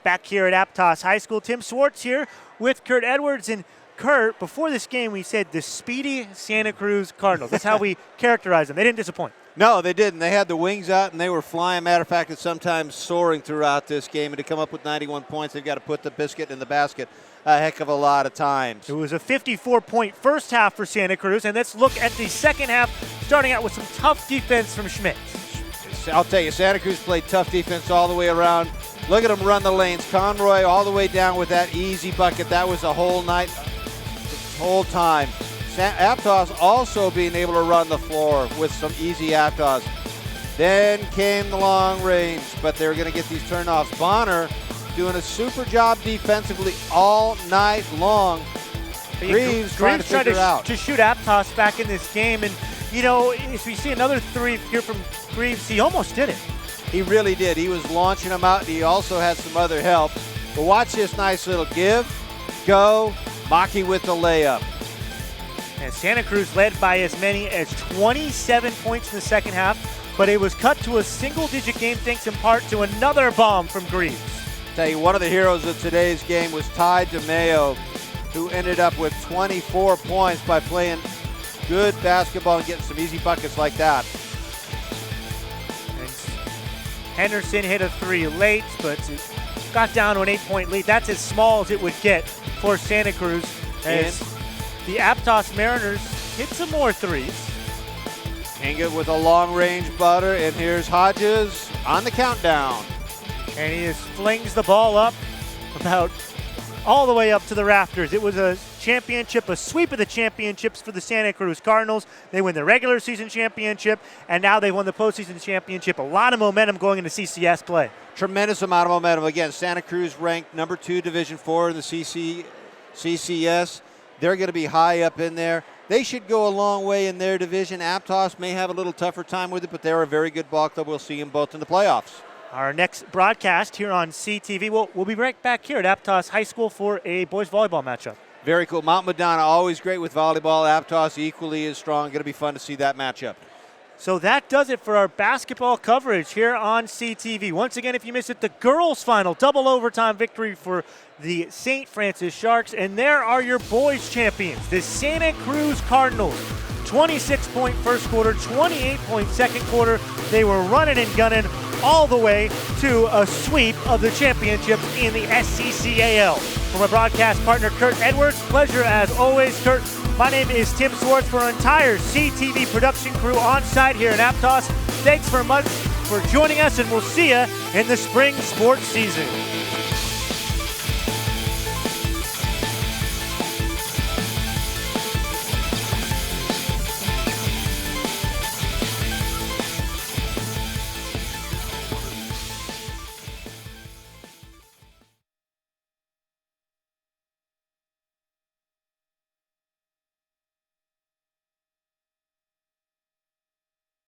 Back here at Aptos High School, Tim Swartz here with Kurt Edwards. And Kurt, before this game, we said the speedy Santa Cruz Cardinals. That's how we characterize them. They didn't disappoint. No, they didn't. They had the wings out, and they were flying. Matter of fact, it's sometimes soaring throughout this game. And to come up with 91 points, they've got to put the biscuit in the basket a heck of a lot of times. It was a 54-point first half for Santa Cruz. And let's look at the second half, starting out with some tough defense from Schmidt. I'll tell you, Santa Cruz played tough defense all the way around. Look at them run the lanes. Conroy all the way down with that easy bucket. That was the whole night, the whole time. Aptos also being able to run the floor with some easy Aptos. Then came the long range, but they were going to get these turnoffs. Bonner doing a super job defensively all night long. Greaves trying to figure it out. To shoot Aptos back in this game. And, you know, if we see another three here from Greaves, he almost did it. He really did. He was launching them out. He also had some other help. But watch this nice little give, go, Maki with the layup. And Santa Cruz led by as many as 27 points in the second half, but it was cut to a single-digit game thanks in part to another bomb from Greaves. Tell you, one of the heroes of today's game was Ty DeMeo, who ended up with 24 points by playing good basketball and getting some easy buckets like that. Henderson hit a three late, but got down to an 8-point lead. That's as small as it would get for Santa Cruz as the Aptos Mariners hit some more threes. Hinga with a long-range butter, and here's Hodges on the countdown. And he just flings the ball up about all the way up to the rafters. It was a championship, a sweep of the championships for the Santa Cruz Cardinals. They win the regular season championship, and now they won the postseason championship. A lot of momentum going into CCS play. Tremendous amount of momentum. Again, Santa Cruz ranked number 2 Division 4 in the CCS. They're going to be high up in there. They should go a long way in their division. Aptos may have a little tougher time with it, but they're a very good ball club. We'll see them both in the playoffs. Our next broadcast here on CTV, we'll be right back here at Aptos High School for a boys volleyball matchup. Very cool. Mount Madonna, always great with volleyball. Aptos equally as strong. Going to be fun to see that matchup. So that does it for our basketball coverage here on CTV. Once again, if you missed it, the girls' final, double overtime victory for the St. Francis Sharks. And there are your boys' champions, the Santa Cruz Cardinals. 26-point first quarter, 28-point second quarter. They were running and gunning all the way to a sweep of the championship in the SCCAL. From our broadcast partner, Kurt Edwards, pleasure as always, Kurt. My name is Tim Swartz for our entire CTV production crew on site here in Aptos. Thanks very much for joining us, and we'll see you in the spring sports season.